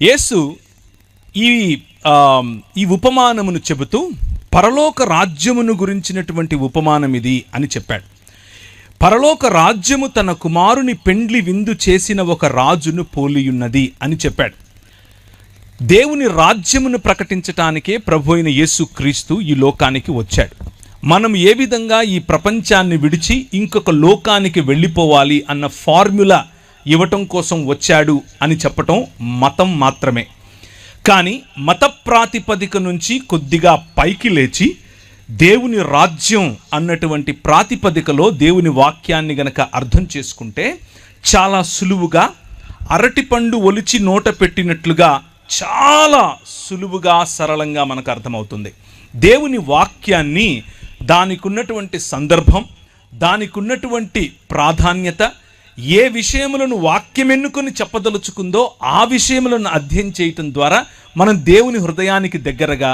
యేసు ఈ ఈ ఉపమానమును చెబుతూ పరలోక రాజ్యమును గురించినటువంటి ఉపమానం ఇది అని చెప్పాడు. పరలోక రాజ్యము తన కుమారుని పెండ్లి విందు చేసిన ఒక రాజును పోలియున్నది అని చెప్పాడు. దేవుని రాజ్యమును ప్రకటించటానికే ప్రభు అయిన యేసుక్రీస్తు ఈ లోకానికి వచ్చాడు. మనం ఏ విధంగా ఈ ప్రపంచాన్ని విడిచి ఇంకొక లోకానికి వెళ్ళిపోవాలి అన్న ఫార్ములా ఇవ్వటం కోసం వచ్చాడు అని చెప్పటం మతం మాత్రమే. కానీ మత ప్రాతిపదిక నుంచి కొద్దిగా పైకి లేచి దేవుని రాజ్యం అన్నటువంటి ప్రాతిపదికలో దేవుని వాక్యాన్ని గనక అర్థం చేసుకుంటే చాలా సులువుగా అరటిపండు ఒలిచి నోట పెట్టినట్లుగా చాలా సులువుగా సరళంగా మనకు అర్థమవుతుంది. దేవుని వాక్యాన్ని దానికి ఉన్నటువంటి సందర్భం, దానికి ఉన్నటువంటి ప్రాధాన్యత, ఏ విషయములను వాక్యం ఎన్నుకొని చెప్పదలుచుకుందో ఆ విషయములను అధ్యయనం చేయటం ద్వారా మనం దేవుని హృదయానికి దగ్గరగా,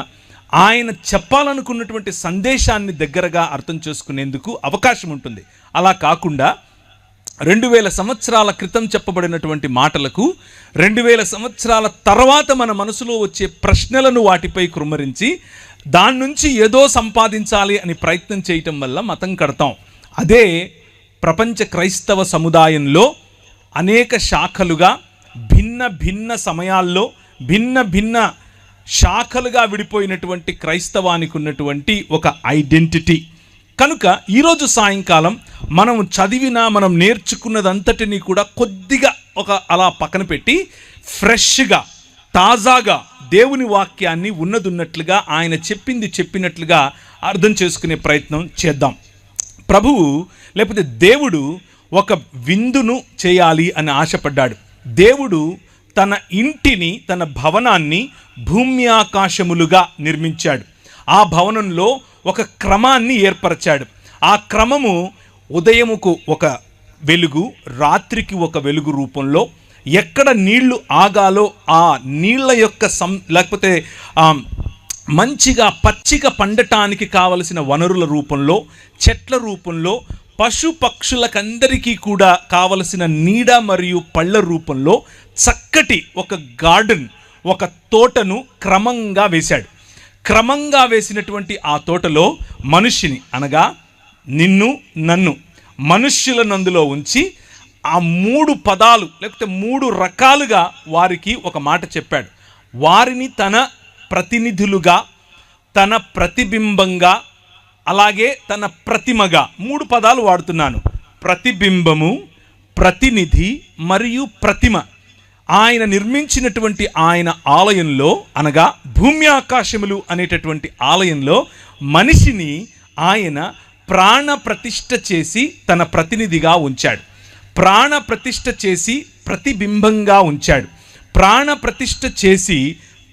ఆయన చెప్పాలనుకున్నటువంటి సందేశాన్ని దగ్గరగా అర్థం చేసుకునేందుకు అవకాశం ఉంటుంది. అలా కాకుండా 2000 సంవత్సరాల క్రితం చెప్పబడినటువంటి మాటలకు 2000 సంవత్సరాల తర్వాత మన మనసులో వచ్చే ప్రశ్నలను వాటిపై కృమ్మరించి దాని నుంచి ఏదో సంపాదించాలి అని ప్రయత్నం చేయటం వల్ల మతం కడతాం. అదే ప్రపంచ క్రైస్తవ సముదాయంలో అనేక శాఖలుగా భిన్న భిన్న సమయాల్లో భిన్న భిన్న శాఖలుగా విడిపోయినటువంటి క్రైస్తవానికి ఉన్నటువంటి ఒక ఐడెంటిటీ. కనుక ఈరోజు సాయంకాలం మనం మనం నేర్చుకున్నదంతటినీ కూడా కొద్దిగా అలా పక్కన పెట్టి ఫ్రెష్గా, తాజాగా దేవుని వాక్యాన్ని ఉన్నదున్నట్లుగా ఆయన చెప్పినట్లుగా అర్థం చేసుకునే ప్రయత్నం చేద్దాం. ప్రభువు లేకపోతే దేవుడు ఒక విందును చేయాలి అని ఆశపడ్డాడు. దేవుడు తన ఇంటిని, తన భవనాన్ని భూమి ఆకాశములుగా నిర్మించాడు. ఆ భవనంలో ఒక క్రమాన్ని ఏర్పరచాడు. ఆ క్రమము ఉదయముకు ఒక వెలుగు, రాత్రికి ఒక వెలుగు రూపంలో, ఎక్కడ నీళ్లు ఆగాలో ఆ నీళ్ల యొక్క లేకపోతే మంచిగా పచ్చిక పండటానికి కావలసిన వనరుల రూపంలో, చెట్ల రూపంలో, పశు పక్షులకందరికీ కూడా కావలసిన నీడ మరియు పళ్ళ రూపంలో చక్కటి ఒక గార్డెన్, ఒక తోటను క్రమంగా వేశాడు. క్రమంగా వేసినటువంటి ఆ తోటలో మనిషిని, అనగా నిన్ను నన్ను, మనుష్యులను అందులో ఉంచి ఆ 3 పదాలు లేకపోతే 3 రకాలుగా వారికి ఒక మాట చెప్పాడు. వారిని తన ప్రతినిధులుగా, తన ప్రతిబింబంగా, అలాగే తన ప్రతిమగా, 3 పదాలు వాడుతున్నాను. ప్రతిబింబము, ప్రతినిధి మరియు ప్రతిమ. ఆయన నిర్మించినటువంటి ఆయన ఆలయంలో, అనగా భూమి ఆకాశములు అనేటటువంటి ఆలయంలో మనిషిని ఆయన ప్రాణ ప్రతిష్ఠ చేసి తన ప్రతినిధిగా ఉంచాడు. ప్రాణ ప్రతిష్ఠ చేసి ప్రతిబింబంగా ఉంచాడు. ప్రాణ ప్రతిష్ఠ చేసి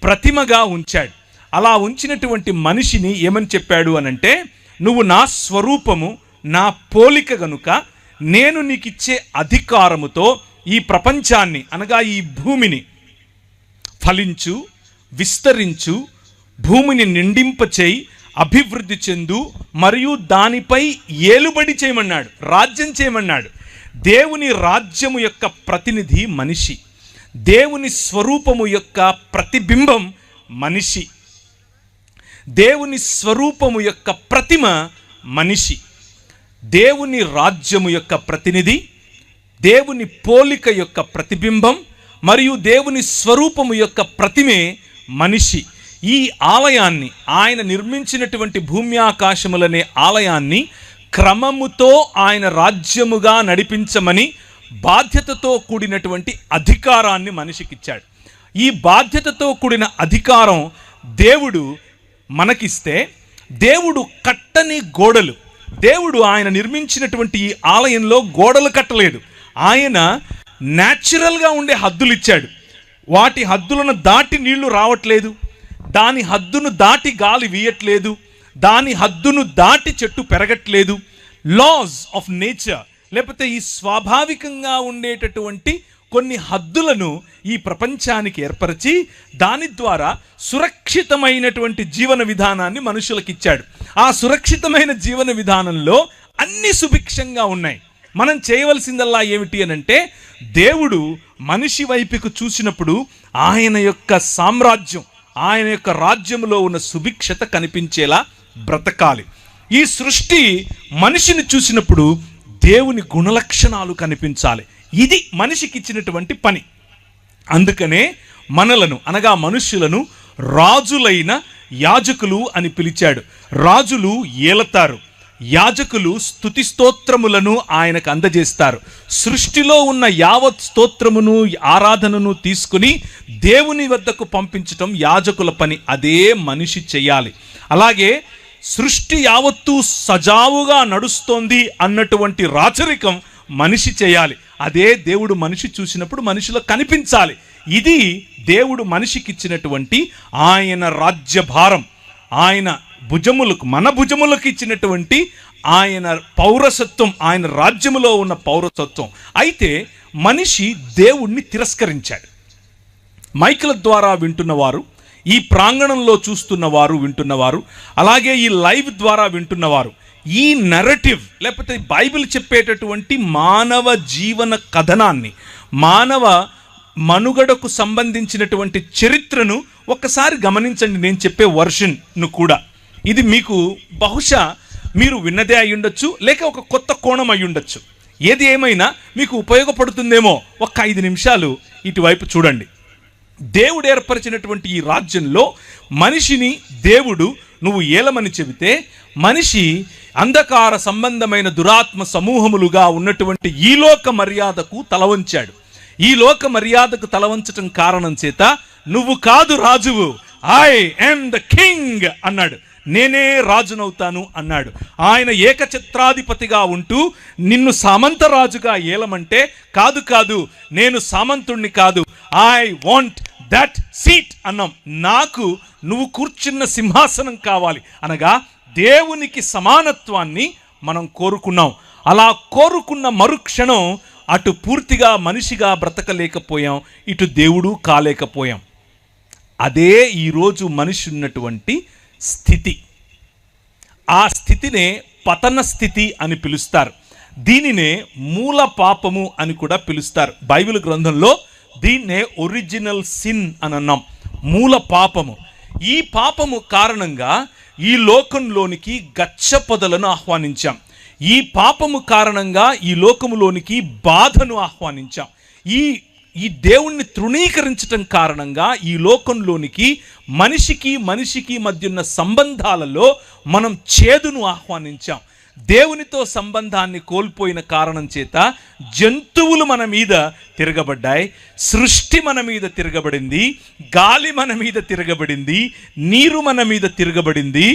ప్రతిమగా ఉంచాడు. అలా ఉంచినటువంటి మనిషిని ఏమని చెప్పాడు అనంటే, నువ్వు నా స్వరూపము, నా పోలిక గనుక నేను నీకిచ్చే అధికారముతో ఈ ప్రపంచాన్ని, అనగా ఈ భూమిని ఫలించు, విస్తరించు, భూమిని నిండింపచేయి, అభివృద్ధి చెందు మరియు దానిపై ఏలుబడి చేయమన్నాడు, రాజ్యం చేయమన్నాడు. దేవుని రాజ్యము యొక్క ప్రతినిధి మనిషి, దేవుని స్వరూపము యొక్క ప్రతిబింబం మనిషి, దేవుని స్వరూపము యొక్క ప్రతిమ మనిషి. దేవుని రాజ్యము యొక్క ప్రతినిధి, దేవుని పోలిక యొక్క ప్రతిబింబం మరియు దేవుని స్వరూపము యొక్క ప్రతిమే మనిషి. ఈ ఆలయాన్ని, ఆయన నిర్మించినటువంటి భూమి ఆకాశములనే ఆలయాన్ని క్రమముతో ఆయన రాజ్యముగా నడిపించమని బాధ్యతతో కూడినటువంటి అధికారాన్ని మనిషికిచ్చాడు. ఈ బాధ్యతతో కూడిన అధికారం దేవుడు మనకిస్తే, దేవుడు కట్టని గోడలు, దేవుడు ఆయన నిర్మించినటువంటి ఈ ఆలయంలో గోడలు కట్టలేదు. ఆయన న్యాచురల్గా ఉండే హద్దులు ఇచ్చాడు. వాటి హద్దులను దాటి నీళ్లు రావట్లేదు, దాని హద్దును దాటి గాలి వీయట్లేదు, దాని హద్దును దాటి చెట్టు పెరగట్లేదు. లాస్ ఆఫ్ నేచర్, లేకపోతే ఈ స్వాభావికంగా ఉండేటటువంటి కొన్ని హద్దులను ఈ ప్రపంచానికి ఏర్పరిచి దాని ద్వారా సురక్షితమైనటువంటి జీవన విధానాన్ని మనుషులకు ఇచ్చాడు. ఆ సురక్షితమైన జీవన విధానంలో అన్ని సుభిక్షంగా ఉన్నాయి. మనం చేయవలసిందల్లా ఏమిటి అనంటే, దేవుడు మనిషి వైపుకు చూసినప్పుడు ఆయన యొక్క సామ్రాజ్యం, ఆయన యొక్క రాజ్యంలో ఉన్న సుభిక్షత కనిపించేలా బ్రతకాలి. ఈ సృష్టి మనిషిని చూసినప్పుడు దేవుని గుణలక్షణాలు కనిపించాలి. ఇది మనిషికి ఇచ్చినటువంటి పని. అందుకనే మనలను అనగా మనుష్యులను రాజులైన యాజకులు అని పిలిచాడు. రాజులు ఏలతారు, యాజకులు స్తుతి స్తోత్రములను ఆయనకు అందజేస్తారు. సృష్టిలో ఉన్న యావత్ స్తోత్రమును ఆరాధనను తీసుకుని దేవుని వద్దకు పంపించటం యాజకుల పని. అదే మనిషి చేయాలి. అలాగే సృష్టి యావత్తు సజావుగా నడుస్తోంది అన్నటువంటి రాచరికం మనిషి చేయాలి. అదే దేవుడు మనిషి చూసినప్పుడు మనిషిలో కనిపించాలి. ఇది దేవుడు మనిషికి ఇచ్చినటువంటి ఆయన రాజ్యభారం, ఆయన భుజములకు, మన భుజములకు ఇచ్చినటువంటి ఆయన పౌరసత్వం, ఆయన రాజ్యములో ఉన్న పౌరసత్వం. అయితే మనిషి దేవుణ్ణి తిరస్కరించాడు. మైకుల ద్వారా వింటున్నవారు, ఈ ప్రాంగణంలో చూస్తున్నవారు, వింటున్నవారు, అలాగే ఈ లైవ్ ద్వారా వింటున్నవారు, ఈ నరేటివ్ లేకపోతే బైబిల్ చెప్పేటటువంటి మానవ జీవన కథనాన్ని, మానవ మనుగడకు సంబంధించినటువంటి చరిత్రను ఒక్కసారి గమనించండి. నేను చెప్పే వర్షన్ను కూడా ఇది మీకు బహుశా మీరు విన్నదే అయి ఉండొచ్చు, లేక ఒక కొత్త కోణం అయి ఉండొచ్చు. ఏది ఏమైనా మీకు ఉపయోగపడుతుందేమో. ఒక్క 5 నిమిషాలు ఇటువైపు చూడండి. దేవుడు ఏర్పరిచినటువంటి ఈ రాజ్యంలో మనిషిని దేవుడు నువ్వు ఏలమని చెబితే, మనిషి అంధకార సంబంధమైన దురాత్మ సమూహములుగా ఉన్నటువంటి ఈ లోక మర్యాదకు తలవంచాడు. ఈ లోక మర్యాదకు తలవంచటం కారణం చేత నువ్వు కాదు రాజువు, ఐ యామ్ ద కింగ్ అన్నాడు. నేనే రాజునవుతాను అన్నాడు. ఆయన ఏకఛత్రాధిపతిగా ఉంటూ నిన్ను సామంతరాజుగా ఏలమంటే, కాదు కాదు నేను సామంతుణ్ణి కాదు, ఐ వాంట్ దట్ సీట్ అన్నాం. నాకు నువ్వు కూర్చున్న సింహాసనం కావాలి అనగా దేవునికి సమానత్వాన్ని మనం కోరుకున్నాం. అలా కోరుకున్న మరుక్షణం అటు పూర్తిగా మనిషిగా బ్రతకలేకపోయాం, ఇటు దేవుడు కాలేకపోయాం. అదే ఈరోజు మనిషి ఉన్నటువంటి స్థితి. ఆ స్థితినే పతన స్థితి అని పిలుస్తారు. దీనినే మూల పాపము అని కూడా పిలుస్తారు. బైబిల్ గ్రంథంలో దీన్నే ఒరిజినల్ సిన్ అని అన్నాం, మూల పాపము. ఈ పాపము కారణంగా ఈ లోకంలోనికి గచ్చ పొదలను ఆహ్వానించాం. ఈ పాపము కారణంగా ఈ లోకములోనికి బాధను ఆహ్వానించాం. ఈ దేవుణ్ణి తృణీకరించటం కారణంగా ఈ లోకంలోనికి మనిషికి మధ్య ఉన్న సంబంధాలలో మనం చేదును ఆహ్వానించాం. దేవునితో సంబంధాన్ని కోల్పోయిన కారణం చేత జంతువులు మన మీద తిరగబడ్డాయి, సృష్టి మన మీద తిరగబడింది, గాలి మన మీద తిరగబడింది, నీరు మన మీద తిరగబడింది,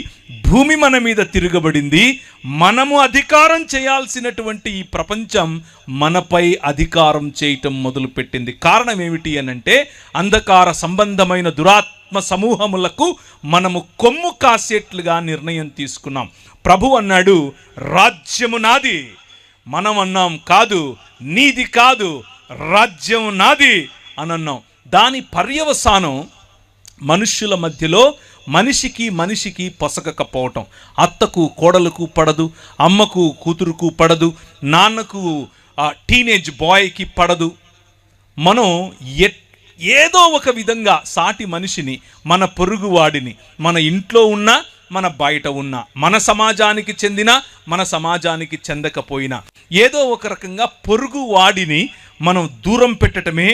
భూమి మన మీద తిరగబడింది. మనము అధికారం చేయాల్సినటువంటి ఈ ప్రపంచం మనపై అధికారం చేయటం మొదలుపెట్టింది. కారణం ఏమిటి అనంటే, అంధకార సంబంధమైన దురాత్మ సమూహములకు మనము కొమ్ము కాసేట్లుగా నిర్ణయం తీసుకున్నాం. ప్రభు అన్నాడు, రాజ్యము నాది. మనం అన్నాం, కాదు, నీది కాదు, రాజ్యం నాది అని అన్నాం. దాని పర్యవసానం మనుష్యుల మధ్యలో మనిషికి పొసగకపోవటం. అత్తకు కోడలకు పడదు, అమ్మకు కూతురుకు పడదు, నాన్నకు టీనేజ్ బాయ్కి పడదు. మనం ఏదో ఒక విధంగా సాటి మనిషిని, మన పొరుగువాడిని, మన ఇంట్లో ఉన్నా మన బయట ఉన్న, మన సమాజానికి చెందిన, మన సమాజానికి చెందకపోయినా ఏదో ఒక రకంగా పొరుగువాడిని మనం దూరం పెట్టడమే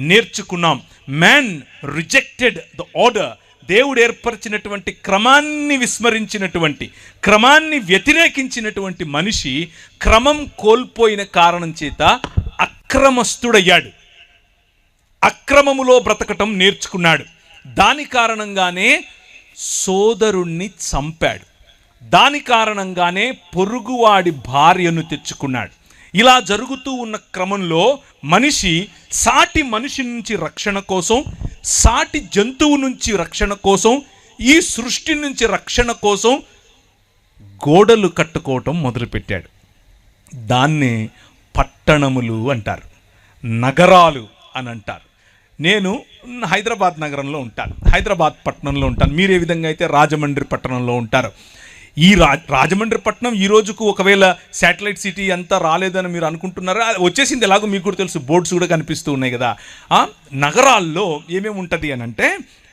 నేర్చుకున్నాం. Man rejected the order. దేవుడు ఏర్పరిచినటువంటి క్రమాన్ని విస్మరించినటువంటి, క్రమాన్ని వ్యతిరేకించినటువంటి మనిషి క్రమం కోల్పోయిన కారణం చేత అక్రమస్తుడయ్యాడు. అక్రమములో బ్రతకటం నేర్చుకున్నాడు. దాని కారణంగానే సోదరుణ్ణి చంపాడు. దాని కారణంగానే పొరుగువాడి భార్యను తెచ్చుకున్నాడు. ఇలా జరుగుతూ ఉన్న క్రమంలో మనిషి సాటి మనిషి నుంచి రక్షణ కోసం, సాటి జంతువు నుంచి రక్షణ కోసం, ఈ సృష్టి నుంచి రక్షణ కోసం గోడలు కట్టుకోవటం మొదలుపెట్టాడు. దాన్నే పట్టణములు అంటారు, నగరాలు అని అంటారు. నేను హైదరాబాద్ నగరంలో ఉంటాను, హైదరాబాద్ పట్టణంలో ఉంటాను. మీరు ఏ విధంగా అయితే రాజమండ్రి పట్టణంలో ఉంటారు. ఈ రాజమండ్రి పట్టణం ఈ రోజుకు ఒకవేళ శాటిలైట్ సిటీ అంతా రాలేదని మీరు అనుకుంటున్నారా? వచ్చేసింది, ఎలాగో మీకు కూడా తెలుసు, బోర్డ్స్ కూడా కనిపిస్తూ ఉన్నాయి కదా. నగరాల్లో ఏమేమి ఉంటుంది అని అంటే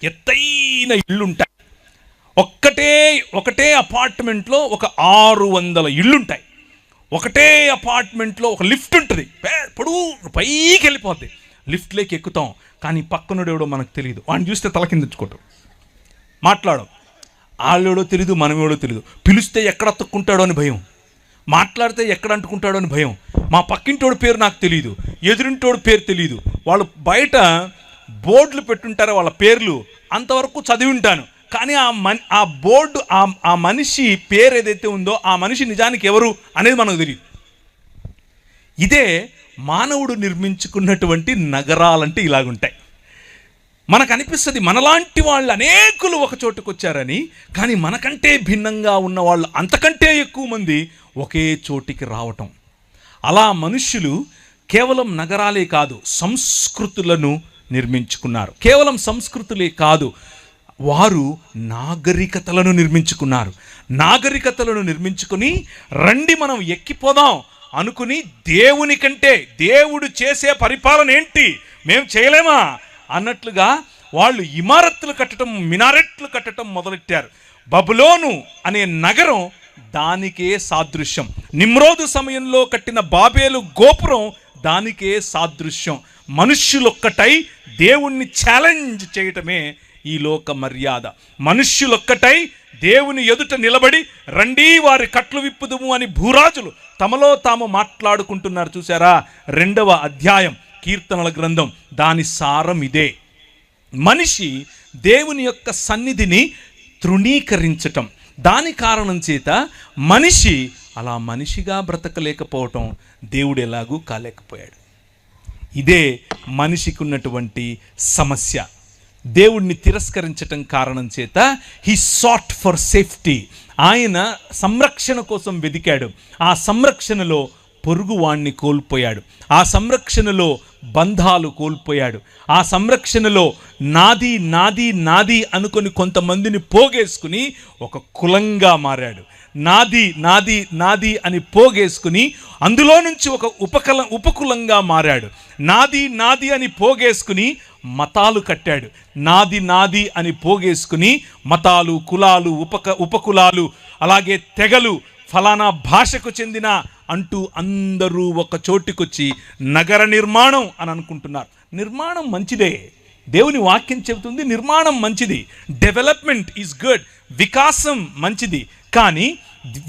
ఎత్తైన ఇళ్ళుంటాయి. ఒకటే అపార్ట్మెంట్లో ఒక 600 ఇళ్ళుంటాయి. ఒకటే అపార్ట్మెంట్లో ఒక లిఫ్ట్ ఉంటుంది, పొడుగు పైకి వెళ్ళిపోద్ది. లిఫ్ట్లోకి ఎక్కుతాం, కానీ పక్కనుడేవడో మనకు తెలియదు. వాడిని చూస్తే తలకిందుకోవటం, మాట్లాడడం, వాళ్ళేడో తెలీదు, మనమేడో తెలీదు. పిలిస్తే ఎక్కడ తక్కుంటాడో అని భయం, మాట్లాడితే ఎక్కడ అంటుకుంటాడో అని భయం. మా పక్కింటోడి పేరు నాకు తెలియదు, ఎదురింటోడి పేరు తెలియదు. వాళ్ళు బయట బోర్డులు పెట్టుంటారు వాళ్ళ పేర్లు, అంతవరకు చదివి ఉంటాను. కానీ ఆ బోర్డు ఆ మనిషి పేరు ఏదైతే ఉందో ఆ మనిషి నిజానికి ఎవరు అనేది మనకు తెలియదు. ఇదే మానవుడు నిర్మించుకున్నటువంటి నగరాలంటే ఇలాగుంటాయి. మనకు అనిపిస్తుంది మనలాంటి వాళ్ళు అనేకులు ఒక చోటుకు వచ్చారని, కానీ మనకంటే భిన్నంగా ఉన్న వాళ్ళు అంతకంటే ఎక్కువ మంది ఒకే చోటికి రావటం. అలా మనుష్యులు కేవలం నగరాలే కాదు, సంస్కృతులను నిర్మించుకున్నారు. కేవలం సంస్కృతులే కాదు, వారు నాగరికతలను నిర్మించుకున్నారు. నాగరికతలను నిర్మించుకుని రండి మనం ఎక్కిపోదాం అనుకుని దేవుని కంటే దేవుడు చేసే పరిపాలన ఏంటి మేము చేయలేమా అన్నట్లుగా వాళ్ళు ఇమారత్తులు కట్టడం, మినారెట్లు కట్టడం మొదలెట్టారు. బబులోను అనే నగరం దానికే సాదృశ్యం. నిమ్రోదు సమయంలో కట్టిన బాబేలు గోపురం దానికే సాదృశ్యం. మనుష్యులొక్కటై దేవుణ్ణి ఛాలెంజ్ చేయటమే ఈ లోక మర్యాద. మనుష్యులొక్కటై దేవుని ఎదుట నిలబడి రండి వారి కట్లు విప్పుదుము అని భూరాజులు తమలో తాము మాట్లాడుకుంటున్నారు. చూసారా? 2వ అధ్యాయం కీర్తనల గ్రంథం, దాని సారం ఇదే. మనిషి దేవుని యొక్క సన్నిధిని తృణీకరించటం, దాని కారణం చేత మనిషి అలా మనిషిగా బ్రతకలేకపోవటం, దేవుడు ఎలాగూ కాలేకపోయాడు. ఇదే మనిషికి ఉన్నటువంటి సమస్య. దేవుణ్ణి తిరస్కరించటం కారణం చేత హీ సాట్ ఫర్ సేఫ్టీ. ఆయన సంరక్షణ కోసం వెదికాడు. ఆ సంరక్షణలో పొరుగువాణ్ణి కోల్పోయాడు. ఆ సంరక్షణలో బంధాలు కోల్పోయాడు. ఆ సంరక్షణలో నాది నాది నాది అనుకొని కొంతమందిని పోగేసుకుని ఒక కులంగా మారాడు. నాది నాది నాది అని పోగేసుకుని అందులో నుంచి ఒక ఉపకులంగా మారాడు. నాది నాది అని పోగేసుకుని మతాలు కట్టాడు. నాది నాది అని పోగేసుకుని మతాలు, కులాలు, ఉపకులాలు, అలాగే తెగలు, ఫలానా భాషకు చెందిన అంటూ అందరూ ఒక చోటికొచ్చి నగర నిర్మాణం అని అనుకుంటున్నారు. నిర్మాణం మంచిదే, దేవుని వాక్యం చెబుతుంది నిర్మాణం మంచిది, డెవలప్మెంట్ ఈజ్ గుడ్, వికాసం మంచిది. కానీ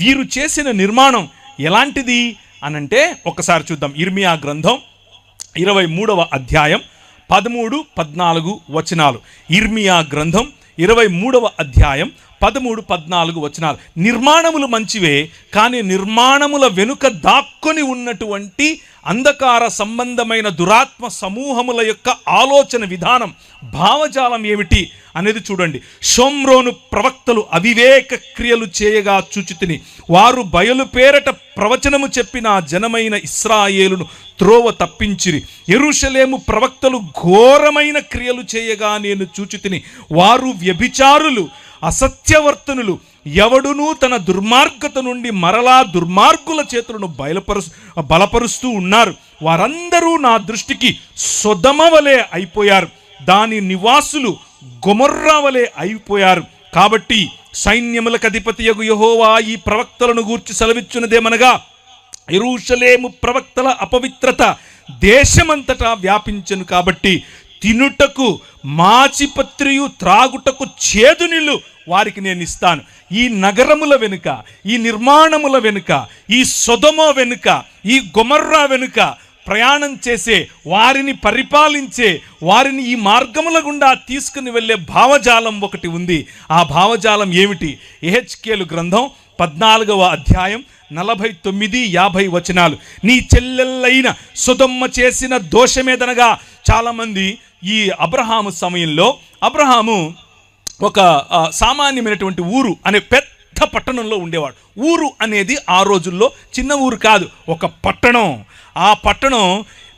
వీరు చేసిన నిర్మాణం ఎలాంటిది అనంటే ఒకసారి చూద్దాం. ఇర్మియా గ్రంథం 23వ అధ్యాయం 13-14 వచనాలు. ఇర్మియా గ్రంథం 23వ అధ్యాయం 13-14 వచనాలు. నిర్మాణములు మంచివే, కానీ నిర్మాణముల వెనుక దాక్కొని ఉన్నటువంటి అంధకార సంబంధమైన దురాత్మ సమూహముల యొక్క ఆలోచన విధానం, భావజాలం ఏమిటి అనేది చూడండి. షోమ్రోను ప్రవక్తలు అవివేక క్రియలు చేయగా చూచితిని. వారు బయలు పేరట ప్రవచనము చెప్పిన జనమైన ఇశ్రాయేలును త్రోవ తప్పించిరి. యెరూషలేము ప్రవక్తలు ఘోరమైన క్రియలు చేయగా నేను చూచితిని. వారు వ్యభిచారులు, అసత్యవర్తనులు, ఎవడునూ తన దుర్మార్గత నుండి మరలా దుర్మార్గుల చేతులను బలపరుస్తూ ఉన్నారు. వారందరూ నా దృష్టికి సొదొమ వలె అయిపోయారు, దాని నివాసులు గొమొర్రా వలె అయిపోయారు. కాబట్టి సైన్యములకు అధిపతియగు యెహోవా ఈ ప్రవక్తలను గూర్చి సెలవిచ్చున్నదేమనగా, యెరూషలేము ప్రవక్తల అపవిత్రత దేశమంతటా వ్యాపించెను. కాబట్టి తినుటకు మాచిపత్రియు, త్రాగుటకు చేదు నీళ్ళు వారికి నేను ఇస్తాను. ఈ నగరముల వెనుక, ఈ నిర్మాణముల వెనుక, ఈ సొదొమ వెనుక, ఈ గొమొర్రా వెనుక ప్రయాణం చేసే వారిని పరిపాలించే వారిని ఈ మార్గముల గుండా తీసుకుని వెళ్ళే భావజాలం ఒకటి ఉంది. ఆ భావజాలం ఏమిటి? యెహెజ్కేలు గ్రంథం 14వ అధ్యాయం 49-50 వచనాలు. నీ చెల్లెళ్ళైన సొదొమ చేసిన దోషమేదనగా, చాలామంది ఈ అబ్రహాము సమయంలో, అబ్రహాము ఒక సామాన్యమైనటువంటి ఊరు అనే పెద్ద పట్టణంలో ఉండేవాడు. ఊరు అనేది ఆ రోజుల్లో చిన్న ఊరు కాదు, ఒక పట్టణం. ఆ పట్టణం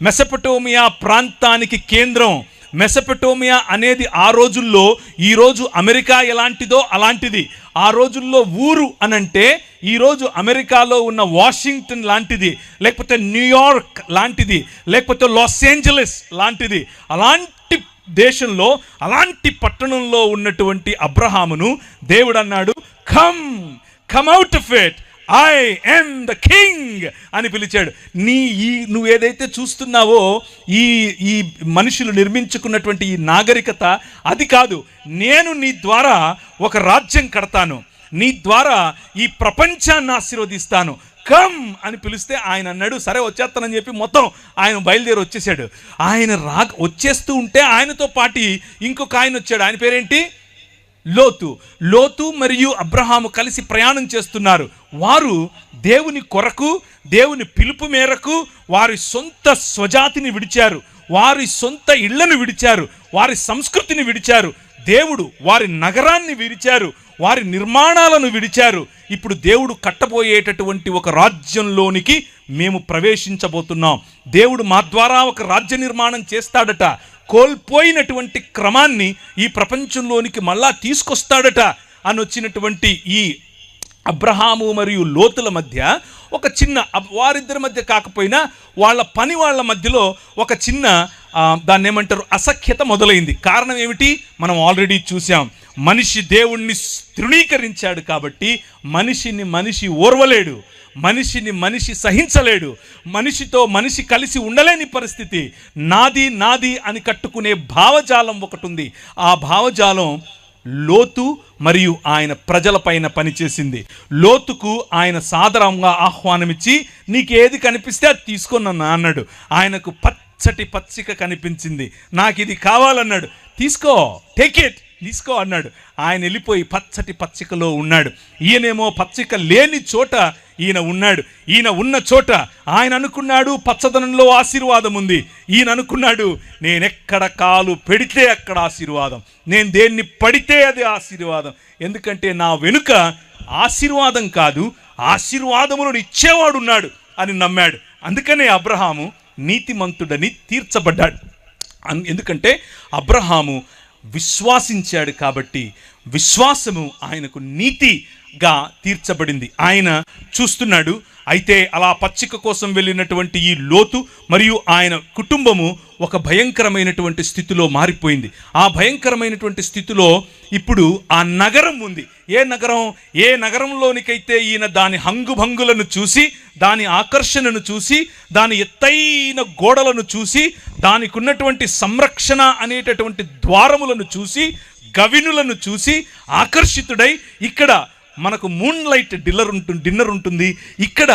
మెసొపొటేమియా ప్రాంతానికి కేంద్రం. మెసొపొటేమియా అనేది ఆ రోజుల్లో ఈరోజు అమెరికా ఎలాంటిదో అలాంటిది. ఆ రోజుల్లో ఊరు అనంటే ఈరోజు అమెరికాలో ఉన్న వాషింగ్టన్ లాంటిది, లేకపోతే న్యూయార్క్ లాంటిది, లేకపోతే లాస్ ఏంజలస్ లాంటిది. అలాంటి దేశంలో, అలాంటి పట్టణంలో ఉన్నటువంటి అబ్రహామును దేవుడు అన్నాడు, come out of it, I am the king అని పిలిచాడు. నువ్వు ఏదైతే చూస్తున్నావో ఈ మనుషులు నిర్మించుకున్నటువంటి ఈ నాగరికత అది కాదు. నేను నీ ద్వారా ఒక రాజ్యం కడతాను, నీ ద్వారా ఈ ప్రపంచాన్ని ఆశీర్వదిస్తాను, కమ్ అని పిలిస్తే ఆయన అన్నాడు సరే వచ్చేస్తానని చెప్పి మొత్తం ఆయన బయలుదేరి వచ్చేసాడు. ఆయన వచ్చేస్తూ ఉంటే ఆయనతో పాటు ఇంకొక ఆయన వచ్చాడు. ఆయన పేరేంటి? లోతు మరియు అబ్రహాము కలిసి ప్రయాణం చేస్తున్నారు. వారు దేవుని కొరకు, దేవుని పిలుపు మేరకు వారి సొంత స్వజాతిని విడిచారు, వారి సొంత ఇళ్లను విడిచారు, వారి సంస్కృతిని విడిచారు. దేవుడు వారి నగరాన్ని విడిచారు, వారి నిర్మాణాలను విడిచారు. ఇప్పుడు దేవుడు కట్టబోయేటటువంటి ఒక రాజ్యంలోనికి మేము ప్రవేశించబోతున్నాం. దేవుడు మా ద్వారా ఒక రాజ్య నిర్మాణం చేస్తాడట. కోల్పోయినటువంటి క్రమాన్ని ఈ ప్రపంచంలోనికి మళ్ళా తీసుకొస్తాడట అని వచ్చినటువంటి ఈ అబ్రహాము మరియు లోతుల మధ్య ఒక చిన్న, వారిద్దరి మధ్య కాకపోయినా వాళ్ళ మధ్యలో ఒక చిన్న దాన్ని ఏమంటారు, అసఖ్యత మొదలైంది. కారణం ఏమిటి? మనం ఆల్రెడీ చూసాం. మనిషి దేవుణ్ణి తృణీకరించాడు కాబట్టి మనిషి ఓర్వలేడు, మనిషి సహించలేడు, మనిషితో మనిషి కలిసి ఉండలేని పరిస్థితి. నాది అని కట్టుకునే భావజాలం ఒకటి ఉంది. ఆ భావజాలం లోతు మరియు ఆయన ప్రజలపైన పనిచేసింది. లోతుకు ఆయన సాదరంగా ఆహ్వానమిచ్చి నీకు ఏది కనిపిస్తే అది తీసుకున్నా అన్నాడు. ఆయనకు పచ్చటి పచ్చిక కనిపించింది, నాకు ఇది కావాలన్నాడు. తీసుకో, టేక్ ఇట్, తీసుకో అన్నాడు. ఆయన వెళ్ళిపోయి పచ్చటి పచ్చికలో ఉన్నాడు. ఈయనేమో పచ్చిక లేని చోట ఈయన ఉన్నాడు. ఈయన ఉన్న చోట ఆయన అనుకున్నాడు పచ్చదనంలో ఆశీర్వాదం ఉంది. ఈయన అనుకున్నాడు నేనెక్కడ కాలు పెడితే అక్కడ ఆశీర్వాదం, నేను దేన్ని పడితే అది ఆశీర్వాదం, ఎందుకంటే నా వెనుక ఆశీర్వాదం కాదు ఆశీర్వాదములను ఇచ్చేవాడు ఉన్నాడు అని నమ్మాడు. అందుకనే అబ్రహాము నీతిమంతుడని తీర్చబడ్డాడు. ఎందుకంటే అబ్రహాము విశ్వాసించాడు కాబట్టి విశ్వాసము ఆయనకు నీతిగా తీర్చబడింది. ఆయన చూస్తున్నాడు. అయితే అలా పచ్చిక కోసం వెళ్ళినటువంటి ఈ లోతు మరియు ఆయన కుటుంబము ఒక భయంకరమైనటువంటి స్థితిలో మారిపోయింది. ఆ భయంకరమైనటువంటి స్థితిలో ఇప్పుడు ఆ నగరం ఉంది. ఏ నగరంలోనికైతే ఈయన దాని హంగుభంగులను చూసి, దాని ఆకర్షణను చూసి, దాని ఎత్తైన గోడలను చూసి, దానికి ఉన్నటువంటి సంరక్షణ అనేటటువంటి ద్వారములను చూసి, గవినులను చూసి ఆకర్షితుడై, ఇక్కడ మనకు మూన్ లైట్ డిన్నర్ ఉంటుంది, ఇక్కడ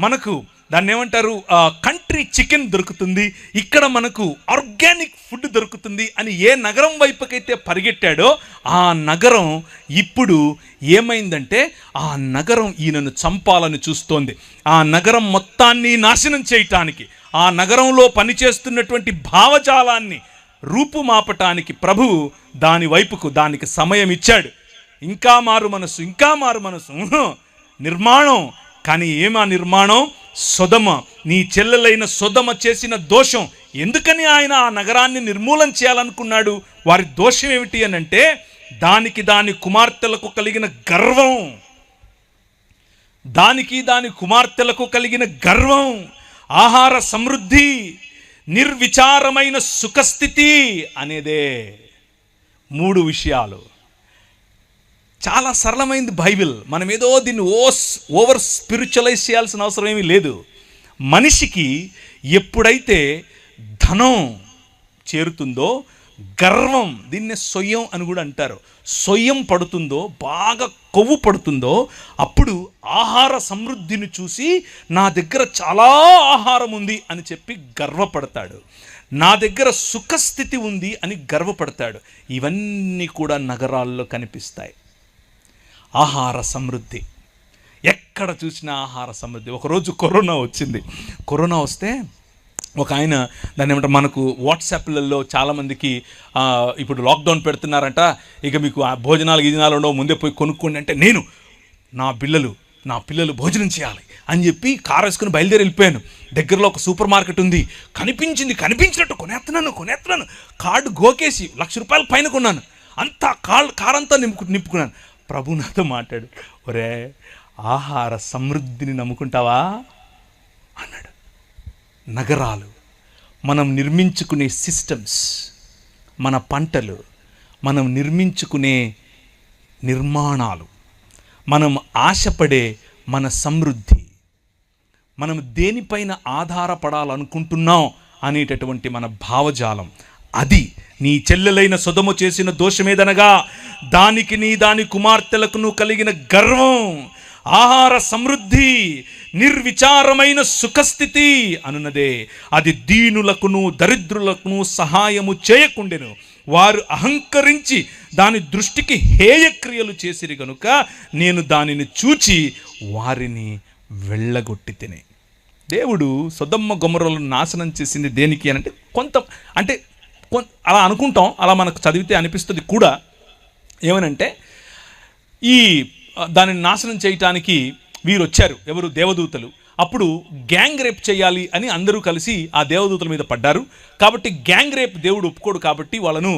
మనకు దాన్ని ఏమంటారు కంట్రీ చికెన్ దొరుకుతుంది, ఇక్కడ మనకు ఆర్గానిక్ ఫుడ్ దొరుకుతుంది అని ఏ నగరం వైపుకైతే పరిగెట్టాడో ఆ నగరం ఇప్పుడు ఏమైందంటే ఆ నగరం ఈయనను చంపాలని చూస్తోంది. ఆ నగరం మొత్తాన్ని నాశనం చేయటానికి, ఆ నగరంలో పనిచేస్తున్నటువంటి భావజాలాన్ని రూపుమాపటానికి ప్రభువు దాని వైపుకు దానికి సమయం ఇచ్చాడు. ఇంకా మారు మనసు నిర్మాణం. కానీ ఏమా నిర్మాణం? సొదమ, నీ చెల్లెలైన సొదమ చేసిన దోషం. ఎందుకని ఆయన ఆ నగరాన్ని నిర్మూలన చేయాలనుకున్నాడు? వారి దోషం ఏమిటి అని అంటే దాని కుమార్తెలకు కలిగిన గర్వం, దాని కుమార్తెలకు కలిగిన గర్వం, ఆహార సమృద్ధి, నిర్విచారమైన సుఖస్థితి అనేదే 3 విషయాలు. చాలా సరళమైంది బైబిల్. మనం ఏదో దీన్ని ఓవర్ స్పిరిచువలైజ్ చేయాల్సిన అవసరం ఏమీ లేదు. మనిషికి ఎప్పుడైతే ధనం చేరుతుందో, గర్వం, దీన్నే సొయ్యం అని కూడా అంటారు, సొయ్యం పడుతుందో, బాగా కొవ్వు పడుతుందో, అప్పుడు ఆహార సమృద్ధిని చూసి నా దగ్గర చాలా ఆహారం ఉంది అని చెప్పి గర్వపడతాడు, నా దగ్గర సుఖస్థితి ఉంది అని గర్వపడతాడు. ఇవన్నీ కూడా నగరాల్లో కనిపిస్తాయి. ఆహార సమృద్ధి, ఎక్కడ చూసినా ఆహార సమృద్ధి. ఒకరోజు కరోనా వచ్చింది. కరోనా వస్తే ఒక ఆయన దాన్ని ఏమంటారు, మనకు వాట్సాప్లలో చాలామందికి ఇప్పుడు లాక్డౌన్ పెడుతున్నారంట, ఇక మీకు భోజనాలు ఉండవు, ముందే పోయి కొనుక్కోండి అంటే, నేను నా పిల్లలు నా పిల్లలు భోజనం చేయాలి అని చెప్పి కారు వేసుకుని బయలుదేరి వెళ్ళిపోయాను. దగ్గరలో ఒక సూపర్ మార్కెట్ ఉంది, కనిపించినట్టు కొనేస్తున్నాను. కార్డు గోకేసి ₹1,00,000 పైన కొన్నాను. అంతా కారంతా నింపుకున్నాను. ప్రభు నాతో మాట్లాడు, ఒరే ఆహార సమృద్ధిని నమ్ముకుంటావా అన్నాడు. నగరాలు, మనం నిర్మించుకునే సిస్టమ్స్, మన పంటలు, మనం నిర్మించుకునే నిర్మాణాలు, మనం ఆశపడే మన సమృద్ధి, మనం దేనిపైన ఆధారపడాలనుకుంటున్నాం అనేటటువంటి మన భావజాలం, అది నీ చెల్లెలైన సొదొమ చేసిన దోషమేదనగా దాని కుమార్తెలకు కలిగిన గర్వం, ఆహార సమృద్ధి, నిర్విచారమైన సుఖస్థితి అనున్నదే. అది దీనులకును దరిద్రులకును సహాయము చేయకుండెను. వారు అహంకరించి దాని దృష్టికి హేయక్రియలు చేసిరి గనుక నేను దానిని చూచి వారిని వెళ్ళగొట్టి తినే. దేవుడు సొదొమ గొమొర్రాలను నాశనం చేసింది దేనికి అని అంటే అలా అనుకుంటాం, అలా మనకు చదివితే అనిపిస్తుంది కూడా. ఏమనంటే దానిని నాశనం చేయటానికి వీరు వచ్చారు, ఎవరు? దేవదూతలు. అప్పుడు గ్యాంగ్ రేప్ చేయాలి అని అందరూ కలిసి ఆ దేవదూతల మీద పడ్డారు. కాబట్టి గ్యాంగ్ రేప్ దేవుడు ఒప్పుకోడు. కాబట్టి వాళ్ళను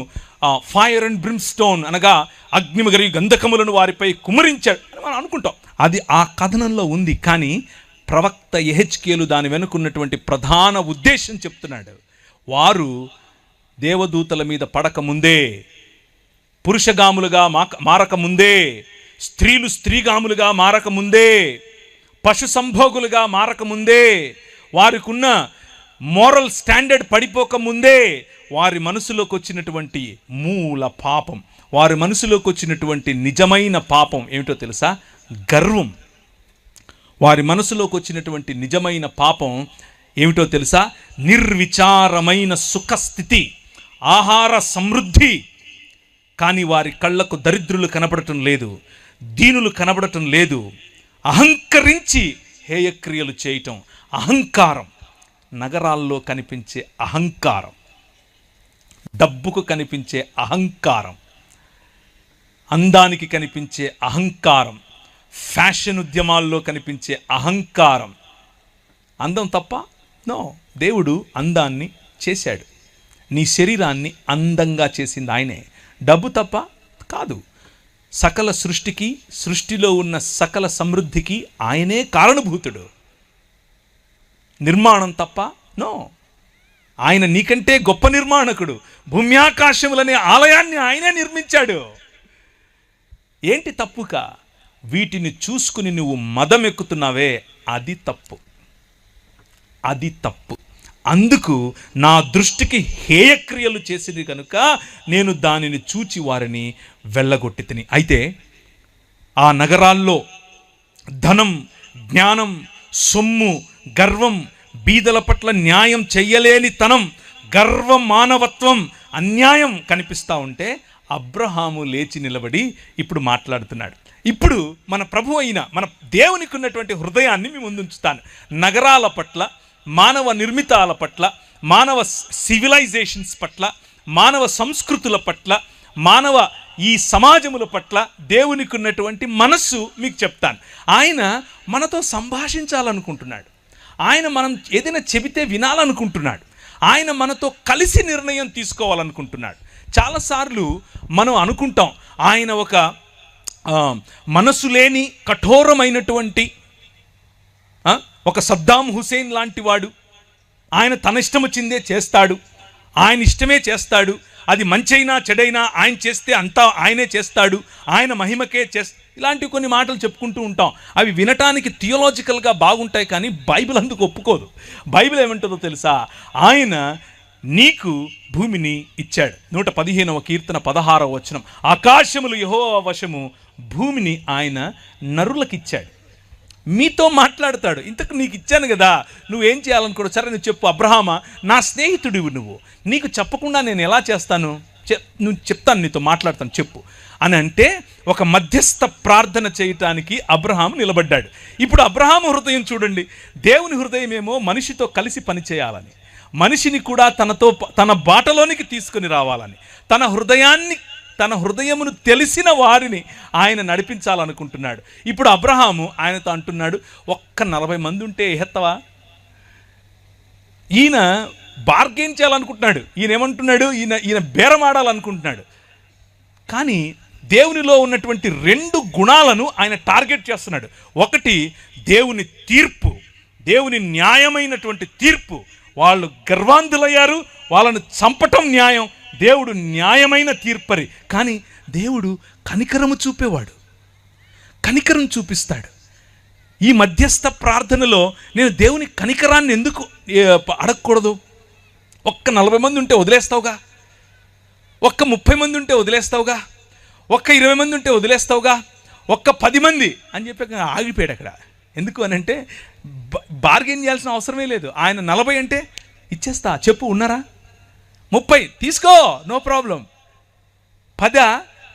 ఫైర్ అండ్ బ్రిమ్స్టోన్ అనగా అగ్నిమగరి గంధకములను వారిపై కుమ్మరించాడు అని మనం అనుకుంటాం. అది ఆ కథనంలో ఉంది. కానీ ప్రవక్త యెహెజ్కేలు దాని వెనుకున్నటువంటి ప్రధాన ఉద్దేశం చెప్తున్నాడు. వారు దేవదూతల మీద పడకముందే, పురుషగాములుగా మారకముందే, స్త్రీలు స్త్రీగాములుగా మారకముందే, పశు సంభోగులుగా మారకముందే, వారికి ఉన్న మోరల్ స్టాండర్డ్ పడిపోకముందే వారి మనసులోకి వచ్చినటువంటి మూల పాపం, వారి మనసులోకి వచ్చినటువంటి నిజమైన పాపం ఏమిటో తెలుసా? గర్వం. వారి మనసులోకి వచ్చినటువంటి నిజమైన పాపం ఏమిటో తెలుసా? నిర్విచారమైన సుఖస్థితి, ఆహార సమృద్ధి. కానీ వారి కళ్ళకు దరిద్రులు కనబడటం లేదు, దీనులు కనబడటం లేదు. అహంకరించి హేయక్రియలు చేయటం, అహంకారం. నగరాల్లో కనిపించే అహంకారం, డబ్బుకు కనిపించే అహంకారం, అందానికి కనిపించే అహంకారం, ఫ్యాషన్ ఉద్యమాల్లో కనిపించే అహంకారం. అందం తప్ప? నో. దేవుడు అందాన్ని చేశాడు, నీ శరీరాన్ని అందంగా చేసింది ఆయనే. డబ్బు తప్ప? కాదు. సకల సృష్టికి, సృష్టిలో ఉన్న సకల సమృద్ధికి ఆయనే కారణభూతుడు. నిర్మాణం తప్ప? నో. ఆయన నీకంటే గొప్ప నిర్మాణకుడు. భూమ్యాకాశములనే ఆలయాన్ని ఆయనే నిర్మించాడు. ఏంటి తప్పుక? వీటిని చూసుకుని నువ్వు మదమెక్కుతున్నావే, అది తప్పు, అది తప్పు. అందుకు నా దృష్టికి హేయక్రియలు చేసింది కనుక నేను దానిని చూచి వారిని వెళ్ళగొట్టి తిని. అయితే ఆ నగరాల్లో ధనం, జ్ఞానం, సొమ్ము, గర్వం, బీదల పట్ల న్యాయం చెయ్యలేని తనం, గర్వం, మానవత్వం, అన్యాయం కనిపిస్తూ ఉంటే అబ్రహాము లేచి నిలబడి ఇప్పుడు మాట్లాడుతున్నాడు. ఇప్పుడు మన ప్రభు అయిన మన దేవునికి ఉన్నటువంటి హృదయాన్ని మీ ముందుంచుతాను. నగరాల పట్ల, మానవ నిర్మితాల పట్ల, మానవ సివిలైజేషన్స్ పట్ల, మానవ సంస్కృతుల పట్ల, మానవ ఈ సమాజముల పట్ల దేవునికి ఉన్నటువంటి మనస్సు మీకు చెప్తాను. ఆయన మనతో సంభాషించాలనుకుంటున్నాడు. ఆయన మనం ఏదైనా చెబితే వినాలనుకుంటున్నాడు. ఆయన మనతో కలిసి నిర్ణయం తీసుకోవాలనుకుంటున్నాడు. చాలాసార్లు మనం అనుకుంటాం ఆయన ఒక మనసు లేని కఠోరమైనటువంటి ఒక సద్దాం హుసేన్ లాంటి వాడు, ఆయన తన ఇష్టం వచ్చిందే చేస్తాడు, ఆయన ఇష్టమే చేస్తాడు, అది మంచైనా చెడైనా ఆయన చేస్తే అంతా ఆయనే చేస్తాడు, ఆయన మహిమకే ఇలాంటివి కొన్ని మాటలు చెప్పుకుంటూ ఉంటాం. అవి వినటానికి థియోలాజికల్గా బాగుంటాయి, కానీ బైబిల్ అందుకు ఒప్పుకోదు. బైబిల్ ఏమంటుందో తెలుసా? ఆయన నీకు భూమిని ఇచ్చాడు. 115వ కీర్తన 16వ వచనం, ఆకాశములు యెహోవా వశము, భూమిని ఆయన నరులకిచ్చాడు. మీతో మాట్లాడతాడు. ఇంతకు నీకు ఇచ్చాను కదా, నువ్వేం చేయాలనుకోడు? సరే నువ్వు చెప్పు. అబ్రహామా, నా స్నేహితుడివి నువ్వు, నీకు చెప్పకుండా నేను ఎలా చేస్తాను? నువ్వు చెప్తాను, నీతో మాట్లాడతాను, చెప్పు అని అంటే ఒక మధ్యస్థ ప్రార్థన చేయటానికి అబ్రహాము నిలబడ్డాడు. ఇప్పుడు అబ్రహాము హృదయం చూడండి. దేవుని హృదయం ఏమో మనిషితో కలిసి పనిచేయాలని, మనిషిని కూడా తన బాటలోనికి తీసుకుని రావాలని, తన హృదయాన్ని తన హృదయమును తెలిసిన వారిని ఆయన నడిపించాలనుకుంటున్నాడు. ఇప్పుడు అబ్రహాము ఆయనతో అంటున్నాడు, ఒక్క 40 మంది ఉంటే ఎత్తవా? ఈయన బార్గెన్ చేయాలనుకుంటున్నాడు. ఈయన ఏమంటున్నాడు? ఈయన బేరమాడాలనుకుంటున్నాడు. కానీ దేవునిలో ఉన్నటువంటి 2 గుణాలను ఆయన టార్గెట్ చేస్తున్నాడు. ఒకటి దేవుని తీర్పు, దేవుని న్యాయమైనటువంటి తీర్పు. వాళ్ళు గర్వాంధులయ్యారు, వాళ్ళను చంపటం న్యాయం. దేవుడు న్యాయమైన తీర్పరి. కానీ దేవుడు కనికరము చూపేవాడు, కనికరం చూపిస్తాడు. ఈ మధ్యస్థ ప్రార్థనలో నేను దేవుని కనికరాన్ని ఎందుకు అడగకూడదు? ఒక్క 40 మంది ఉంటే వదిలేస్తావుగా, ఒక్క 30 మంది ఉంటే వదిలేస్తావుగా, ఒక్క 20 మంది ఉంటే వదిలేస్తావుగా, ఒక్క 10 మంది అని చెప్పి ఆగిపోయాడు అక్కడ. ఎందుకు అని అంటే బార్గెన్ చేయాల్సిన అవసరమే లేదు. ఆయన 40 అంటే ఇచ్చేస్తా, చెప్పు ఉన్నారా? 30 తీసుకో, నో ప్రాబ్లం. 10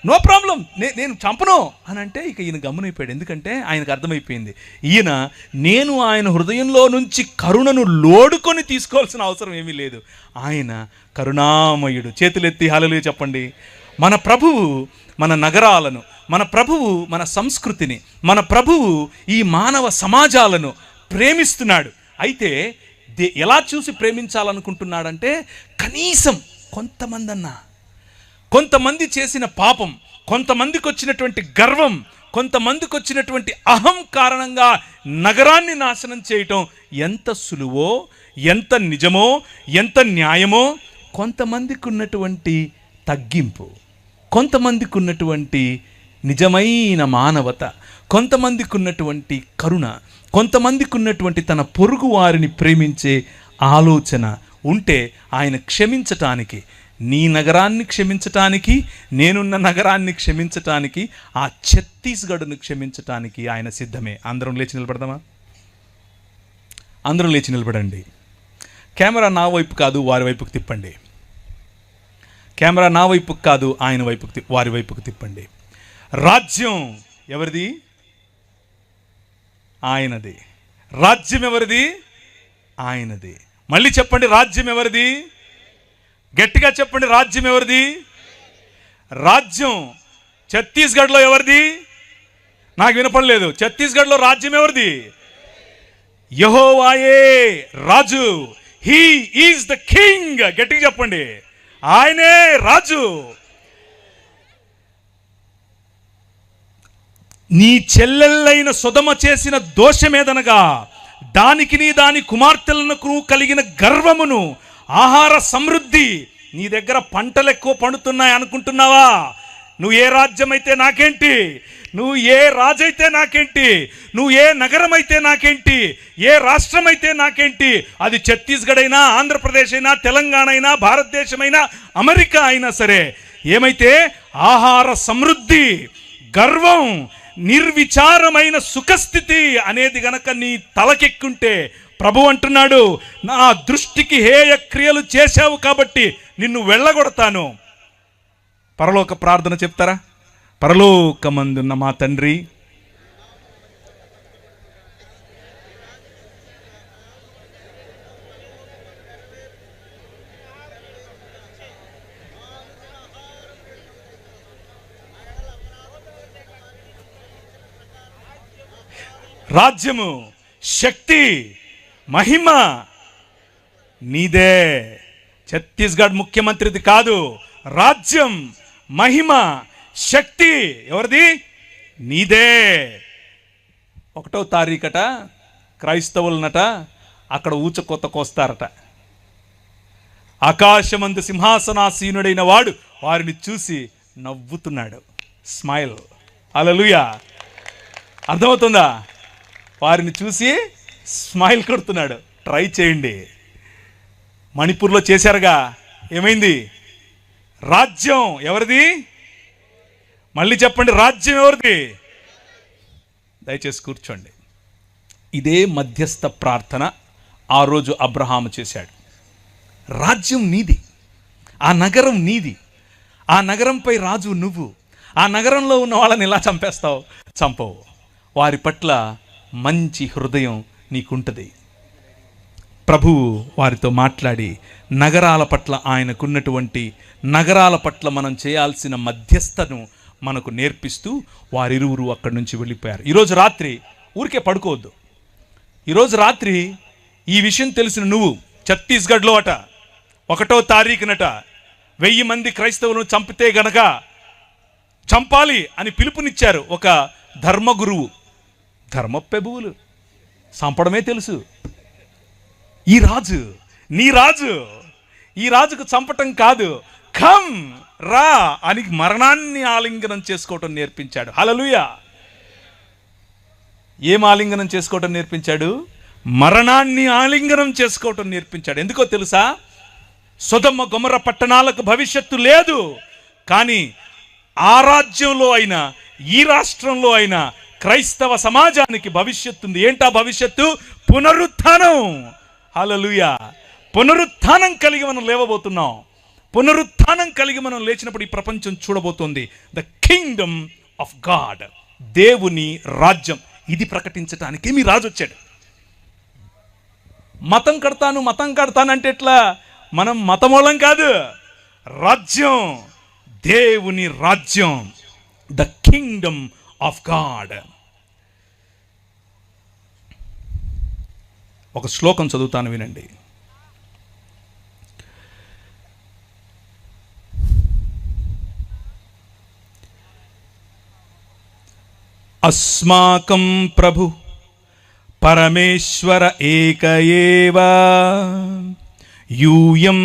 నో ప్రాబ్లం, నేను చంపను అని అంటే ఇక ఈయన గమ్మునైపోయాడు. ఎందుకంటే ఆయనకు అర్థమైపోయింది, నేను ఆయన హృదయంలో నుంచి కరుణను లోడుకొని తీసుకోవాల్సిన అవసరం ఏమీ లేదు. ఆయన కరుణామయుడు. చేతులెత్తి హల్లెలూయా చెప్పండి. మన ప్రభువు మన నగరాలను, మన ప్రభువు మన సంస్కృతిని, మన ప్రభువు ఈ మానవ సమాజాలను ప్రేమిస్తున్నాడు. అయితే ఎలా చూసి ప్రేమించాలనుకుంటున్నాడంటే, కనీసం కొంతమంది చేసిన పాపం, కొంతమందికి వచ్చినటువంటి గర్వం, కొంతమందికి వచ్చినటువంటి అహం కారణంగా నగరాన్ని నాశనం చేయటం ఎంత సులువో, ఎంత నిజమో, ఎంత న్యాయమో, కొంతమందికి ఉన్నటువంటి తగ్గింపు, కొంతమందికి ఉన్నటువంటి నిజమైన మానవత, కొంతమందికి ఉన్నటువంటి కరుణ, కొంతమందికి ఉన్నటువంటి తన పొరుగు వారిని ప్రేమించే ఆలోచన ఉంటే ఆయన క్షమించటానికి, నీ నగరాన్ని క్షమించటానికి, నేనున్న నగరాన్ని క్షమించటానికి, ఆ ఛత్తీస్గఢ్ను క్షమించటానికి ఆయన సిద్ధమే. అందరం లేచి నిలబడదామా? అందరం లేచి నిలబడండి. కెమెరా నా వైపు కాదు, వారి వైపుకు తిప్పండి. కెమెరా నా వైపుకు కాదు, ఆయన వైపుకు వారి వైపుకు తిప్పండి. రాజ్యం ఎవరిది? ఆయనది. రాజ్యం ఎవరిది? ఆయనది. మళ్ళీ చెప్పండి, రాజ్యం ఎవరిది? గట్టిగా చెప్పండి, రాజ్యం ఎవరిది? రాజ్యం ఛత్తీస్గఢ్లో ఎవరిది? నాకు వినపడలేదు. ఛత్తీస్గఢ్లో రాజ్యం ఎవరిది? యెహోవాయే రాజు. He is the king. గట్టిగా చెప్పండి, ఆయనే రాజు. నీ చెల్లెళ్ళైన సొదమ చేసిన దోషమేదనగా, దానికి దాని కుమార్తెలకు కలిగిన గర్వమును, ఆహార సమృద్ధి. నీ దగ్గర పంటలు ఎక్కువ పండుతున్నాయి అనుకుంటున్నావా? నువ్వు ఏ రాజ్యం అయితే నాకేంటి, నువ్వు ఏ రాజైతే నాకేంటి, నువ్వు ఏ నగరం అయితే నాకేంటి, ఏ రాష్ట్రం అయితే నాకేంటి, అది ఛత్తీస్గఢ్ అయినా, ఆంధ్రప్రదేశ్ అయినా, తెలంగాణ అయినా, భారతదేశమైనా, అమెరికా అయినా సరే, ఏమైతే ఆహార సమృద్ధి, గర్వం, నిర్విచారమైన సుఖస్థితి అనేది గనక నీ తలకెక్కుంటే, ప్రభు అంటున్నాడు, నా దృష్టికి హేయ క్రియలు చేశావు కాబట్టి నిన్ను వెళ్ళగొడతాను. పరలోక ప్రార్థన చెప్తారా? పరలోకమందున్న మా తండ్రి, రాజ్యము, శక్తి, మహిమ నీదే. ఛత్తీస్గఢ్ ముఖ్యమంత్రిది కాదు. రాజ్యం, మహిమ, శక్తి ఎవరిది? నీదే. 1వ తారీఖట క్రైస్తవులనట అక్కడ ఊచకొత్త కోస్తారట. ఆకాశమందు సింహాసనాసీనుడైన వాడు వారిని చూసి నవ్వుతున్నాడు. స్మైల్. హల్లెలూయా. అర్థమవుతుందా? వారిని చూసి స్మైల్ కొడుతున్నాడు. ట్రై చేయండి. మణిపూర్లో చేశారుగా, ఏమైంది? రాజ్యం ఎవరిది? మళ్ళీ చెప్పండి, రాజ్యం ఎవరిది? దయచేసి కూర్చోండి. ఇదే మధ్యస్థ ప్రార్థన ఆ రోజు అబ్రహాము చేశాడు. రాజ్యం నీది, ఆ నగరం నీది, ఆ నగరంపై రాజు నువ్వు. ఆ నగరంలో ఉన్న వాళ్ళని ఎలా చంపేస్తావు? చంపవు. వారి పట్ల మంచి హృదయం నీకుంటుంది. ప్రభువు వారితో మాట్లాడి నగరాల పట్ల నగరాల పట్ల మనం చేయాల్సిన మధ్యస్థను మనకు నేర్పిస్తూ వారిరువురు అక్కడి నుంచి వెళ్ళిపోయారు. ఈరోజు రాత్రి ఊరికే పడుకోవద్దు. ఈరోజు రాత్రి ఈ విషయం తెలిసిన నువ్వు ఛత్తీస్గఢ్లో 1వ తారీఖునట 1000 మంది క్రైస్తవులను చంపితే గనక చంపాలి అని పిలుపునిచ్చారు ఒక ధర్మగురువు. ధర్మప్రభువులు చంపడమే తెలుసు. ఈ రాజు, నీ రాజు, ఈ రాజుకు చంపటం కాదు, కమ్ రా అని మరణాన్ని ఆలింగనం చేసుకోవటం నేర్పించాడు. హల్లెలూయా. ఏం ఆలింగనం చేసుకోవటం నేర్పించాడు? మరణాన్ని ఆలింగనం చేసుకోవటం నేర్పించాడు. ఎందుకో తెలుసా? సొదొమ గొమొర్రా పట్టణాలకు భవిష్యత్తు లేదు, కానీ ఆ రాజ్యంలో అయినా ఈ రాష్ట్రంలో అయినా క్రైస్తవ సమాజానికి భవిష్యత్తు ఉంది. ఏంటా భవిష్యత్తు? పునరుత్థానం. హల్లెలూయా. పునరుత్థానం కలిగి మనం లేవబోతున్నాం. పునరుత్థానం కలిగి మనం లేచినప్పుడు ఈ ప్రపంచం చూడబోతోంది ద కింగ్డమ్ ఆఫ్ గాడ్, దేవుని రాజ్యం. ఇది ప్రకటించటానికి మీ రాజు వచ్చాడు. మతం కడతాను అంటే ఎట్లా? మనం మతమూలం కాదు, రాజ్యం, దేవుని రాజ్యం, ద కింగ్డమ్ ఆఫ్ గాడ్. ఒక శ్లోకం చదువుతాను, వినండి. అస్మాకం ప్రభు పరమేశ్వర ఏక ఏవ యూయం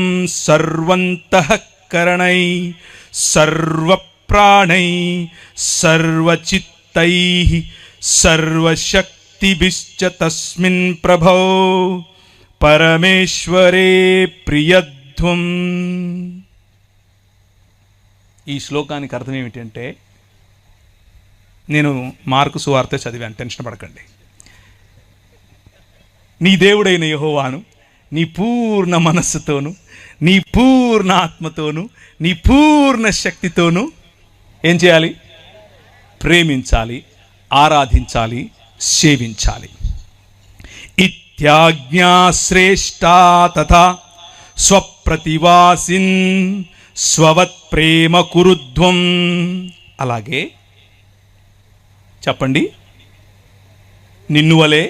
సర్వంతఃకరణై సర్వప్రాణై సర్వచిత్తై సర్వశక్తిభిశ్చ తస్మిన్ ప్రభో పరమేశ్వరే ప్రియధ్వం. ఈ శ్లోకానికి అర్థం ఏమిటంటే, నేను మార్కు సువార్త చదివాను, టెన్షన్ పడకండి. నీ దేవుడైన యెహోవాను నీ పూర్ణ మనస్సుతోను, నీ పూర్ణ ఆత్మతోను, నీ పూర్ణ శక్తితోను ఏం చేయాలి? ప్రేమించాలి, ఆరాధించాలి, సేవించాలి. ఇత్యాజ్ఞా శ్రేష్టా తథా స్వప్రతివాసిన్ స్వవత్ ప్రేమ కురుధ్వం. అలాగే చెప్పండి, నిన్ను వలే.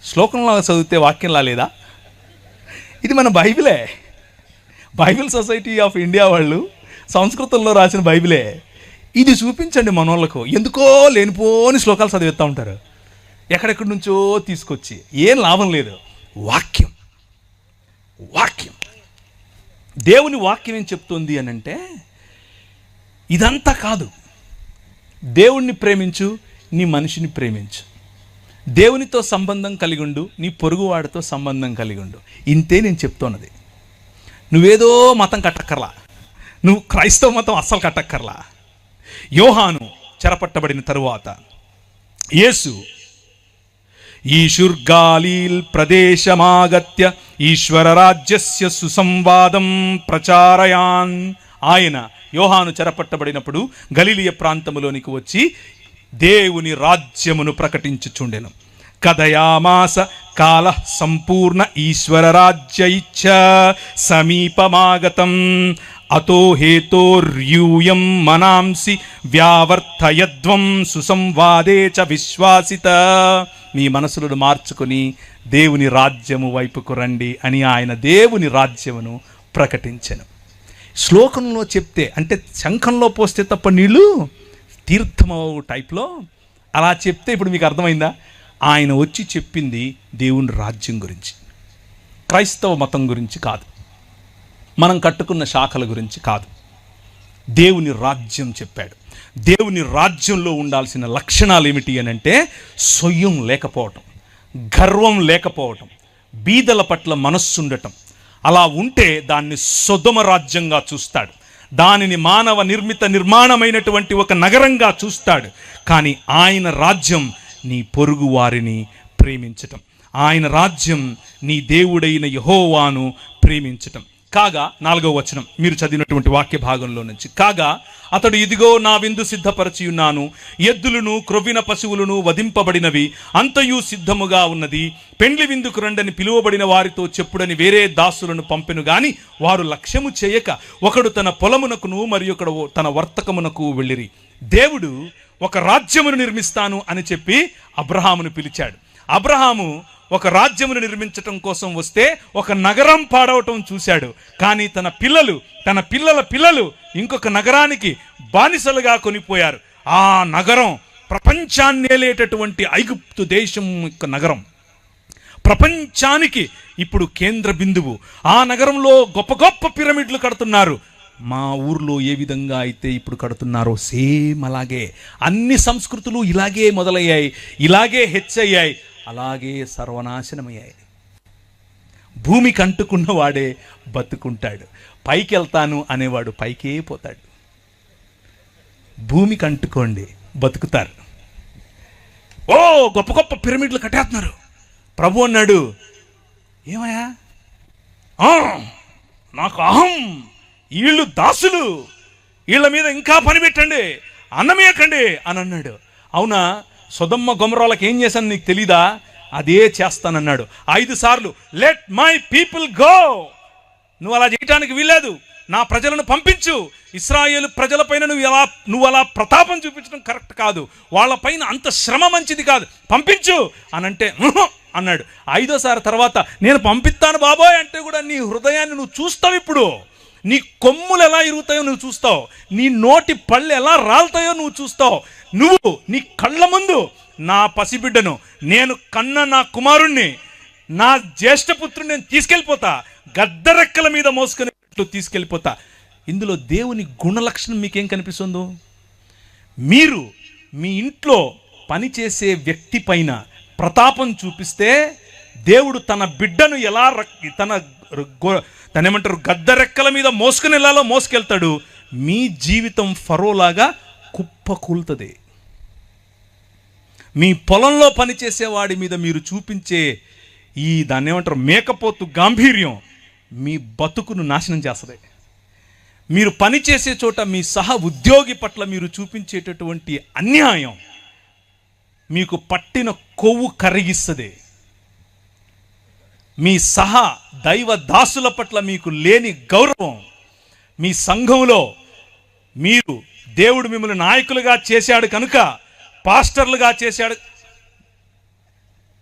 శ్లోకంలో చదివితే వాక్యంలా లేదా? ఇది మన బైబిలే. బైబిల్ సొసైటీ ఆఫ్ ఇండియా వాళ్ళు సంస్కృతంలో రాసిన బైబిలే. ఇది చూపించండి మనోళ్ళకు. ఎందుకో లేనిపోని శ్లోకాలు చదివిస్తూ ఉంటారు, ఎక్కడెక్కడి నుంచో తీసుకొచ్చి. ఏం లాభం లేదు. వాక్యం, వాక్యం, దేవుని వాక్యం ఏం చెప్తుంది అని అంటే, ఇదంతా కాదు. దేవుణ్ణి ప్రేమించు, నీ మనిషిని ప్రేమించు, దేవునితో సంబంధం కలిగి ఉండు, నీ పొరుగువాడితో సంబంధం కలిగి ఉండు. ఇంతే నేను చెప్తున్నది. నువ్వేదో మతం కట్టక్కర్లా, నువ్వు క్రైస్తవ మతం అస్సలు కట్టక్కర్లా. యోహాను చెరపట్టబడిన తరువాత యేసు ఈశుర్గాలీల్ ప్రదేశమాగత్య ఈశ్వర రాజ్యస్య సుసంవాదం ప్రచారయాన్. ఆయన యోహాను చెరపట్టబడినప్పుడు గలిలయ ప్రాంతములోనికి వచ్చి దేవుని రాజ్యమును ప్రకటించుచుండెను. కథయామాస కాల సంపూర్ణ ఈశ్వర రాజ్య ఇచ్చ సమీపమాగతం అతో హేతోర్యూయం మనాంసి వ్యావర్తయద్వం సుసంవాదే చ విశ్వాసిత. మీ మనసులను మార్చుకొని దేవుని రాజ్యము వైపుకు రండి అని ఆయన దేవుని రాజ్యమును ప్రకటించెను. శ్లోకంలో చెప్తే, అంటే శంఖంలో పోస్తే తప్ప నీళ్ళు తీర్థమవు టైప్లో అలా చెప్తే ఇప్పుడు మీకు అర్థమైందా? ఆయన వచ్చి చెప్పింది దేవుని రాజ్యం గురించి, క్రైస్తవ మతం గురించి కాదు, మనం కట్టుకున్న శాఖల గురించి కాదు. దేవుని రాజ్యం చెప్పాడు. దేవుని రాజ్యంలో ఉండాల్సిన లక్షణాలు ఏమిటి అని అంటే, సొయ్యం లేకపోవటం, గర్వం లేకపోవటం, బీదల పట్ల మనస్సుండటం. అలా ఉంటే దాన్ని సొదొమ రాజ్యంగా చూస్తాడు, దానిని మానవ నిర్మాణమైనటువంటి ఒక నగరంగా చూస్తాడు. కానీ ఆయన రాజ్యం నీ పొరుగు వారిని ప్రేమించటం, ఆయన రాజ్యం నీ దేవుడైన యెహోవాను ప్రేమించటం. కాగా 4వ వచనం మీరు చదివినటువంటి వాక్య భాగంలో నుంచి, కాగా అతడు ఇదిగో నా విందు సిద్ధపరచి ఉన్నాను, ఎద్దులను క్రొవ్విన పశువులను వధింపబడినవి అంతయు సిద్ధముగా ఉన్నది, పెండ్లి విందుకు రండని పిలువబడిన వారితో చెప్పుడని వేరే దాసులను పంపెను గాని వారు లక్ష్యము చేయక ఒకడు తన పొలమునకును మరి ఒకడు తన వర్తకమునకు వెళ్ళిరి. దేవుడు ఒక రాజ్యమును నిర్మిస్తాను అని చెప్పి అబ్రహామును పిలిచాడు. అబ్రహాము ఒక రాజ్యమును నిర్మించటం కోసం వస్తే ఒక నగరం పాడవటం చూశాడు. కానీ తన పిల్లల పిల్లలు ఇంకొక నగరానికి బానిసలుగా కొనిపోయారు. ఆ నగరం ప్రపంచాన్నేలేటటువంటి ఐగుప్తు దేశం యొక్క నగరం, ప్రపంచానికి ఇప్పుడు కేంద్ర బిందువు. ఆ నగరంలో గొప్ప గొప్ప పిరమిడ్లు కడుతున్నారు. మా ఊర్లో ఏ విధంగా అయితే ఇప్పుడు కడుతున్నారో సేమ్ అలాగే అన్ని సంస్కృతులు ఇలాగే మొదలయ్యాయి, ఇలాగే హెచ్చయ్యాయి, అలాగే సర్వనాశనమయ్యాయి. భూమికి అంటుకున్న వాడే బతుకుంటాడు, పైకి వెళ్తాను అనేవాడు పైకే పోతాడు. భూమికి అంటుకోండి, బతుకుతారు. ఓ గొప్ప గొప్ప పిరమిడ్లు కట్టేస్తున్నారు. ప్రభు అన్నాడు, ఏమయ్యా నాకు అహం, వీళ్ళు దాసులు, వీళ్ళ మీద ఇంకా పని పెట్టండి, అన్నమేయకండి అని అన్నాడు. అవునా, సొదొమ గొమొర్రాలకు ఏం చేశాను నీకు తెలీదా? అదే చేస్తానన్నాడు 5 సార్లు. లెట్ మై పీపుల్ గో, నువ్వు అలా చేయటానికి వీల్లేదు, నా ప్రజలను పంపించు. ఇశ్రాయేలు ప్రజలపైన నువ్వు అలా ప్రతాపం చూపించడం కరెక్ట్ కాదు, వాళ్ళపైన అంత శ్రమ మంచిది కాదు, పంపించు అని అంటే అన్నాడు. 5వ సారి తర్వాత నేను పంపిస్తాను బాబోయ్ అంటే కూడా నీ హృదయాన్ని నువ్వు చూస్తావు. ఇప్పుడు నీ కొమ్ములు ఎలా ఇరుగుతాయో నువ్వు చూస్తావు, నీ నోటి పళ్ళు ఎలా రాలుతాయో నువ్వు చూస్తావు. నువ్వు నీ కళ్ళ ముందు నా పసిబిడ్డను, నేను కన్న నా కుమారుణ్ణి, నా జ్యేష్ఠపుత్రుని నేను తీసుకెళ్ళిపోతా, గద్దరెక్కల మీద మోసుకునేట్లు తీసుకెళ్ళిపోతా. ఇందులో దేవుని గుణలక్షణం మీకేం కనిపిస్తుందో? మీరు మీ ఇంట్లో పనిచేసే వ్యక్తి పైన ప్రతాపం చూపిస్తే దేవుడు తన బిడ్డను ఎలా తనేమంటారు గద్దరెక్కల మీద మోసుకుని వెళ్ళాలో మోసుకెళ్తాడు. మీ జీవితం ఫరోలాగా కుప్పకూలుతుంది. మీ పొలంలో పనిచేసేవాడి మీద మీరు చూపించే ఈ దాన్ని ఏమంటారు మేకపోతు గాంభీర్యం మీ బతుకును నాశనం చేస్తుంది. మీరు పనిచేసే చోట మీ సహ ఉద్యోగి పట్ల మీరు చూపించేటటువంటి అన్యాయం మీకు పట్టిన కొవ్వు కరిగిస్తుంది. మీ సహా దైవ దాసుల పట్ల మీకు లేని గౌరవం, మీ సంఘంలో మీరు దేవుడు మిమ్మల్ని నాయకులుగా చేశాడు కనుక, పాస్టర్లుగా చేశాడు,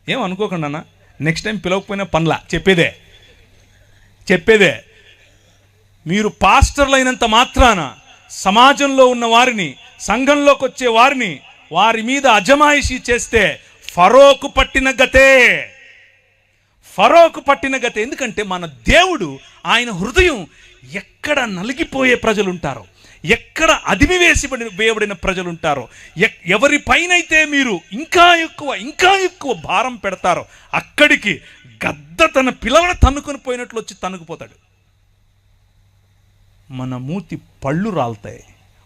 ఏమనుకోకుండా అన్న, నెక్స్ట్ టైం పిలవకపోయినా పనుల చెప్పేదే మీరు పాస్టర్లు అయినంత మాత్రాన సమాజంలో ఉన్న వారిని, సంఘంలోకి వచ్చే వారిని, వారి మీద అజమాయిషీ చేస్తే ఫరోకు పట్టిన గతే. ఎందుకంటే మన దేవుడు, ఆయన హృదయం ఎక్కడ నలిగిపోయే ప్రజలు ఉంటారో, ఎక్కడ అదిమి వేయబడిన ప్రజలు ఉంటారో, ఎవరి పైనైతే మీరు ఇంకా ఎక్కువ భారం పెడతారో అక్కడికి గద్ద తన పిల్లలను తన్నుకొని పోయినట్లు వచ్చి తన్నుకుపోతాడు. మన మూతి పళ్ళు రాలుతాయి,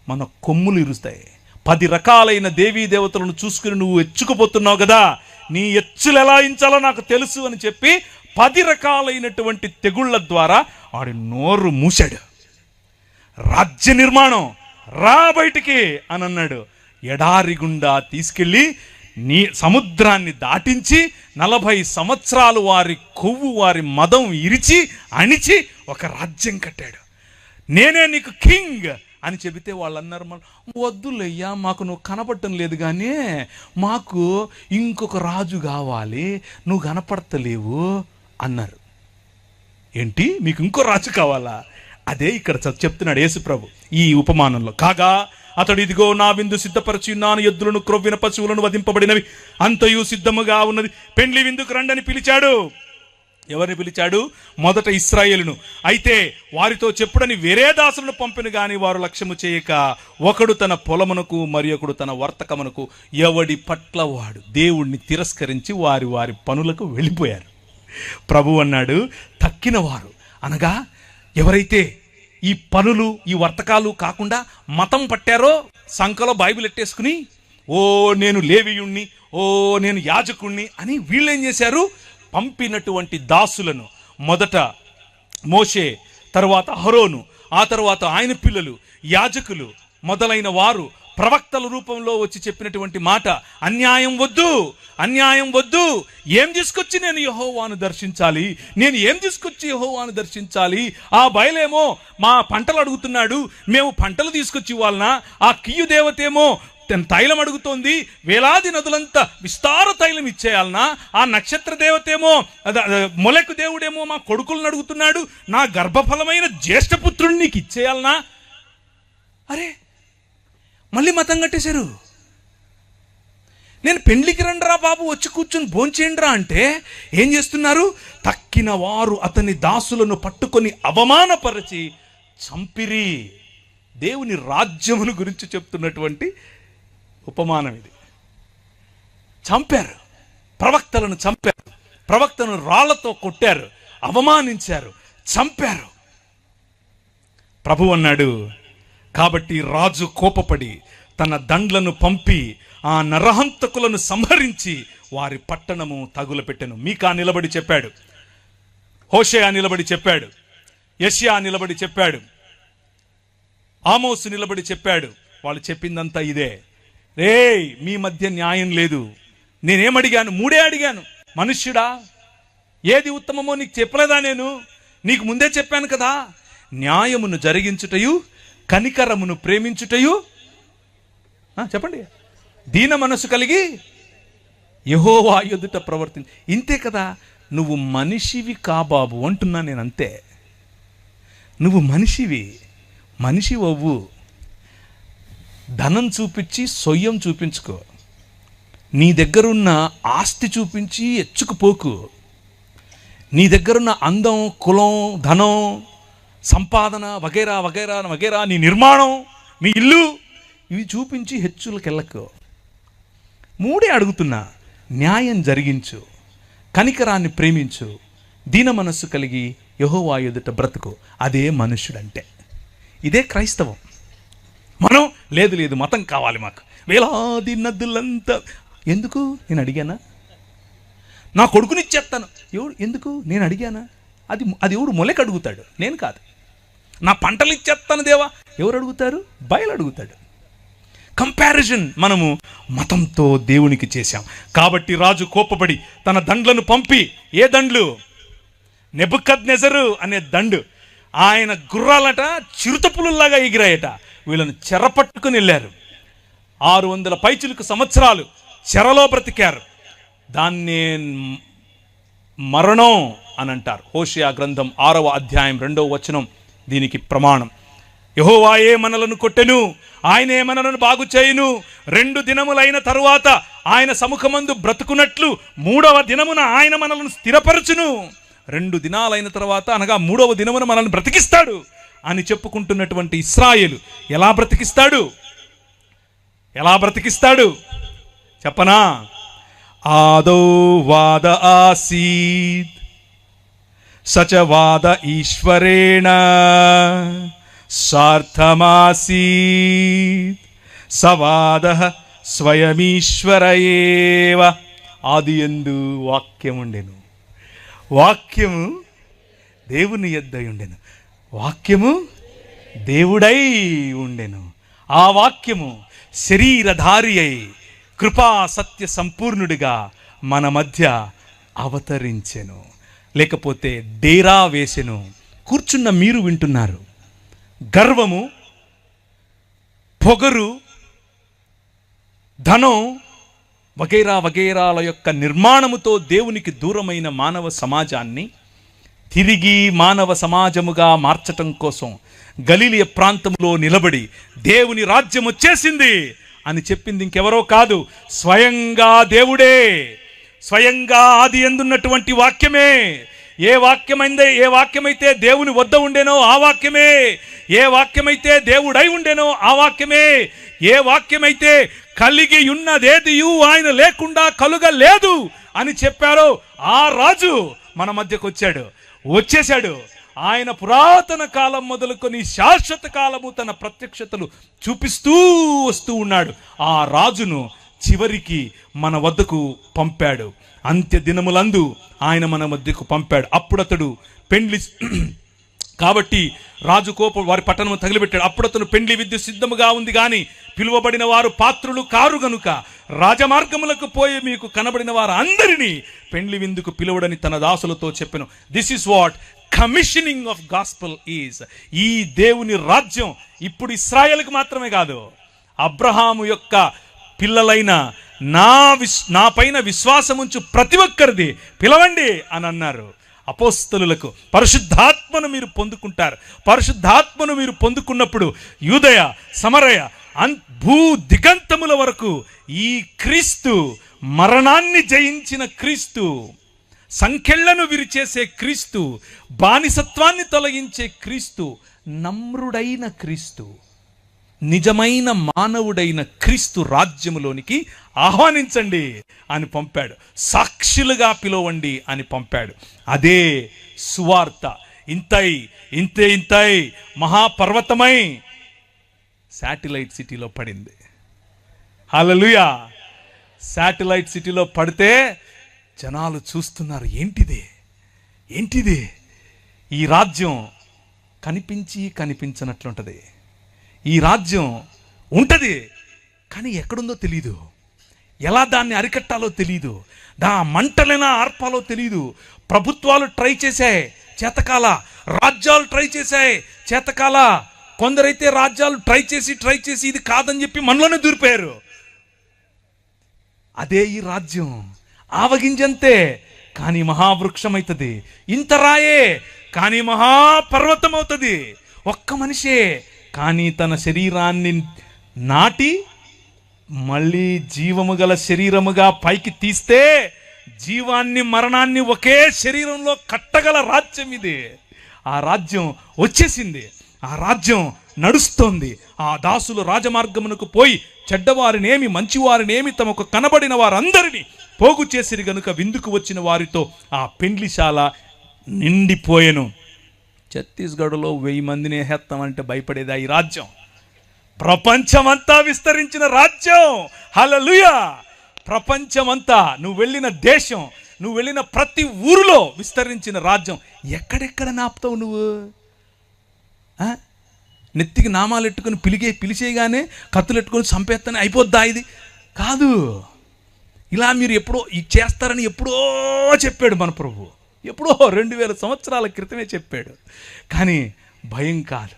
మన కొమ్ములు ఇరుస్తాయి. 10 రకాలైన దేవీ దేవతలను చూసుకుని నువ్వు ఎచ్చుకుపోతున్నావు కదా, నీ ఎచ్చులు ఎలా ఇంచాలో నాకు తెలుసు అని చెప్పి 10 రకాలైనటువంటి తెగుళ్ల ద్వారా వాడి నోరు మూసాడు. రాజ్య నిర్మాణం రా బయటికి అని అన్నాడు. ఎడారి గుండా తీసుకెళ్ళి సముద్రాన్ని దాటించి 40 సంవత్సరాలు వారి కొవ్వు, వారి మదం ఇరిచి అణిచి ఒక రాజ్యం కట్టాడు. నేనే నీకు కింగ్ అని చెబితే వాళ్ళు అన్నారు, వద్దులయ్యా మాకు నువ్వు కనపడటం లేదు, కానీ మాకు ఇంకొక రాజు కావాలి, నువ్వు కనపడతలేవు అన్నారు. ఏంటి, మీకు ఇంకో రాజు కావాలా? అదే ఇక్కడ చెప్తున్నాడు యేసుప్రభు ఈ ఉపమానంలో. కాగా అతడు ఇదిగో నా విందు సిద్ధపరచి ఉన్నాను, ఎద్దులను క్రొవ్విన పశువులను వధింపబడినవి అంతయు సిద్ధముగా ఉన్నది, పెండ్లి విందుకు రండని పిలిచాడు. ఎవరిని పిలిచాడు? మొదట ఇశ్రాయేలును. అయితే వారితో చెప్పుడని వేరే దాసులను పంపిన గాని వారు లక్ష్యము చేయక ఒకడు తన పొలమునకు మరి ఒకడు తన వర్తకమునకు, ఎవడి పట్ల వాడు దేవుణ్ణి తిరస్కరించి వారి వారి పనులకు వెళ్ళిపోయారు. ప్రభు అన్నాడు, తక్కిన వారు అనగా ఎవరైతే ఈ పనులు ఈ వర్తకాలు కాకుండా మతం పట్టారో, సంకలో బైబిల్ ఎట్టేసుకుని ఓ నేను లేవీయుణ్ణి, ఓ నేను యాజకుణ్ణి అని వీళ్ళేం చేశారు? పంపినటువంటి దాసులను మొదట మోషే తర్వాత అహరోను, ఆ తర్వాత ఆయన పిల్లలు, యాజకులు మొదలైన వారు ప్రవక్తల రూపంలో వచ్చి చెప్పినటువంటి మాట, అన్యాయం వద్దు, అన్యాయం వద్దు. ఏం తీసుకొచ్చి నేను యెహోవాను దర్శించాలి, నేను ఏం తీసుకొచ్చి యెహోవాను దర్శించాలి? ఆ బయలేమో మా పంటలు అడుగుతున్నాడు, మేము పంటలు తీసుకొచ్చి ఇవ్వాలనా? ఆ కియ్యు దేవతేమో తైలం అడుగుతోంది, వేలాది నదులంతా విస్తార తైలం ఇచ్చేయాలనా? ఆ నక్షత్ర దేవతేమో మొలెకు దేవుడేమో మా కొడుకులను అడుగుతున్నాడు, నా గర్భఫలమైన జ్యేష్ఠపుత్రుడిని నీకు ఇచ్చేయాలనా? అరే, మళ్ళీ మతం కట్టేశారు. నేను పెండ్లికి రండిరా బాబు, వచ్చి కూర్చొని భోంచేయండిరా అంటే ఏం చేస్తున్నారు? తక్కిన వారు అతని దాసులను పట్టుకొని అవమానపరిచి చంపిరి. దేవుని రాజ్యమును గురించి చెప్తున్నటువంటి ఉపమానం ఇది. చంపారు, ప్రవక్తలను చంపారు, ప్రవక్తను రాళ్లతో కొట్టారు, అవమానించారు, చంపారు. ప్రభు అన్నాడు, కాబట్టి రాజు కోపపడి తన దండ్లను పంపి ఆ నరహంతకులను సంహరించి వారి పట్టణము తగులపెట్టెను. మీకా నిలబడి చెప్పాడు, హోషేయ నిలబడి చెప్పాడు, యెషయా నిలబడి చెప్పాడు, ఆమోసు నిలబడి చెప్పాడు. వాళ్ళు చెప్పిందంతా ఇదే. రేయ్, మీ మధ్య న్యాయం లేదు. నేనేమడిగాను? మూడే అడిగాను. మనుష్యుడా, ఏది ఉత్తమమో నీకు చెప్పలేదా? నేను నీకు ముందే చెప్పాను కదా. న్యాయమును జరిగించుటయు, కనికరమును ప్రేమించుటయు, చెప్పండి, దీన మనసు కలిగి యెహోవా ఎదుట ప్రవర్తించు. ఇంతే కదా. నువ్వు మనిషివి కాబాబు అంటున్నా నేను. అంతే, నువ్వు మనిషివి, మనిషి అవ్వు. ధనం చూపించి సొయ్యం చూపించుకో, నీ దగ్గరున్న ఆస్తి చూపించి ఎచ్చుకుపోకు, నీ దగ్గరున్న అందం, కులం, ధనం, సంపాదన వగైరా వగైరా వగైరా, నీ నిర్మాణం, మీ ఇల్లు, ఇవి చూపించి హెచ్చులకెళ్ళకు. మూడే అడుగుతున్నా. న్యాయం జరిగించు, కనికరాన్ని ప్రేమించు, దీన మనస్సు కలిగి యెహోవా ఎదుట బ్రతుకు. అదే మనుష్యుడంటే. ఇదే క్రైస్తవం. మనం లేదు లేదు మతం కావాలి మాకు, వేలాది నదులంతా. ఎందుకు? నేను అడిగానా? నా కొడుకునిచ్చేస్తాను. ఎవడు? ఎందుకు? నేను అడిగానా? అది ఎవడు మొలక అడుగుతాడు, నేను కాదు. నా పంటలు ఇచ్చేస్తాను దేవా, ఎవరు అడుగుతారు? బయలు అడుగుతాడు. కంపారిజన్ మనము మతంతో దేవునికి చేశాం. కాబట్టి రాజు కోపపడి తన దండ్లను పంపి, ఏ దండ్లు? నెబుకద్నెజరు అనే దండు. ఆయన గుర్రాలట చిరుతపులులాగా ఎగిరాయట. వీళ్ళని చెరపట్టుకుని వెళ్ళారు. 600 పైచిలుకు సంవత్సరాలు చెరలో బ్రతికారు. దాన్నే మరణం అని అంటారు. హోషేయ గ్రంథం 6వ అధ్యాయం 2వ వచనం దీనికి ప్రమాణం. యెహోవాయే మనలను కొట్టెను, ఆయనే మనలను బాగు చేయును. 2 దినములైన తరువాత ఆయన సముఖమందు బ్రతుకున్నట్లు 3వ దినమున ఆయన మనలను స్థిరపరచును. 2 దినాలైన తర్వాత, అనగా 3వ దినమున మనల్ని బ్రతికిస్తాడు అని చెప్పుకుంటున్నటువంటి ఇశ్రాయేలు ఎలా బ్రతికిస్తాడు? ఎలా బ్రతికిస్తాడు చెప్పనా? ఆదో వాద ఆసీద్ సచవాద ఈశ్వరేణ సార్థమాసీత్ సవాద స్వయమీశ్వర ఏవ. ఆదియందు వాక్యముండెను, వాక్యము దేవుని యొద్ద ఉండెను, వాక్యము దేవుడై ఉండెను. ఆ వాక్యము శరీరధారి అయి కృపా సత్య సంపూర్ణుడిగా మన మధ్య అవతరించెను. లేకపోతే డేరా వేసెను. కూర్చున్న మీరు వింటున్నారు. గర్వము, పొగరు, ధనం వగైరా వగైరాల యొక్క నిర్మాణముతో దేవునికి దూరమైన మానవ సమాజాన్ని తిరిగి మానవ సమాజముగా మార్చటం కోసం గలిలయ ప్రాంతంలో నిలబడి దేవుని రాజ్యం వచ్చేసింది అని చెప్పింది ఇంకెవరో కాదు, స్వయంగా దేవుడే. స్వయంగా ఆది యందున్నటువంటి వాక్యమే. ఏ వాక్యమైతే దేవుని వద్ద ఉండేనో ఆ వాక్యమే, ఏ వాక్యమైతే దేవుడై ఉండేనో ఆ వాక్యమే, ఏ వాక్యమైతే కలిగి ఉన్నదేదియు ఆయన లేకుండా కలుగలేదు అని చెప్పారో ఆ రాజు మన మధ్యకు వచ్చేశాడు. ఆయన పురాతన కాలం మొదలుకొని శాశ్వత కాలము తన ప్రత్యక్షతలు చూపిస్తూ వస్తూ ఉన్నాడు. ఆ రాజును చివరికి మన వద్దకు పంపాడు. అంత్య దినములందు ఆయన మన మధ్యకు పంపాడు. అప్పుడు అతడు పెండ్లి కాబట్టి రాజు కోపం వారి పట్టణము తగిలిపెట్టాడు. అప్పుడు అతను పెండ్లి విద్య సిద్ధముగా ఉంది గాని పిలువబడిన వారు పాత్రులు కారు గనుక రాజమార్గములకు పోయి మీకు కనబడిన వారు అందరినీ పెండ్లి విందుకు పిలువడని తన దాసులతో చెప్పెను. This is what commissioning of gospel is. ఈ దేవుని రాజ్యం ఇప్పుడు ఇశ్రాయేలుకు మాత్రమే కాదు, అబ్రహాము యొక్క పిల్లలైన నా పైన విశ్వాసముంచు ప్రతి ఒక్కరిది పిలవండి అని అన్నారు. అపోస్తలులకు పరిశుద్ధాత్మను మీరు పొందుకుంటారు. పరిశుద్ధాత్మను మీరు పొందుకున్నప్పుడు యూదయ సమరయ భూ దిగంతముల వరకు ఈ క్రీస్తు, మరణాన్ని జయించిన క్రీస్తు, సంకెళ్లను విరిచేసే క్రీస్తు, బానిసత్వాన్ని తొలగించే క్రీస్తు, నమ్రుడైన క్రీస్తు, నిజమైన మానవుడైన క్రీస్తు రాజ్యములోనికి ఆహ్వానించండి అని పంపాడు. సాక్షులుగా పిలవండి అని పంపాడు. అదే సువార్త. ఇంతై మహాపర్వతమై శాటిలైట్ సిటీలో పడింది. హల్లెలూయా. శాటిలైట్ సిటీలో పడితే జనాలు చూస్తున్నారు, ఏంటిది ఈ రాజ్యం కనిపించినట్లుంటది. ఈ రాజ్యం ఉంటుంది కానీ ఎక్కడుందో తెలీదు, ఎలా దాన్ని అరికట్టాలో తెలీదు, మంటలైనా ఆర్పాలో తెలీదు. ప్రభుత్వాలు ట్రై చేశాయి, చేతకాల. రాజ్యాలు ట్రై చేశాయి, చేతకాల. కొందరైతే రాజ్యాలు ట్రై చేసి ఇది కాదని చెప్పి మనలోనే దూరిపోయారు. అదే ఈ రాజ్యం. ఆవగింజంతే కానీ మహావృక్షం అవుతుంది. ఇంత రాయే కానీ మహాపర్వతం అవుతుంది. ఒక్క మనిషే కానీ తన శరీరాన్ని నాటి మళ్ళీ జీవము గల శరీరముగా పైకి తీస్తే జీవాన్ని మరణాన్ని ఒకే శరీరంలో కట్టగల రాజ్యం ఇది. ఆ రాజ్యం వచ్చేసింది, ఆ రాజ్యం నడుస్తోంది. ఆ దాసులు రాజమార్గమునకు పోయి చెడ్డవారినేమి మంచివారినేమి తమకు కనబడిన వారందరినీ పోగు చేసిరి గనుక విందుకు వచ్చిన వారితో ఆ పెండ్లిశాల నిండిపోయెను. ఛత్తీస్గఢ్లో 1000 మందిని వేస్తామంటే భయపడేదా ఈ రాజ్యం? ప్రపంచమంతా విస్తరించిన రాజ్యం. హల్లెలూయా. ప్రపంచమంతా, నువ్వు వెళ్ళిన దేశం, నువ్వు వెళ్ళిన ప్రతి ఊరిలో విస్తరించిన రాజ్యం. ఎక్కడెక్కడ నాపుతావు నువ్వు? నెత్తికి నామాలు ఎట్టుకుని పిలిచేయగానే కత్తులు ఎట్టుకొని చంపేస్తానే అయిపోద్దా? ఇది కాదు. ఇలా మీరు ఎప్పుడో ఇది చేస్తారని ఎప్పుడో చెప్పాడు మన ప్రభు. ఎప్పుడో 2000 సంవత్సరాల క్రితమే చెప్పాడు. కానీ భయం కాదు.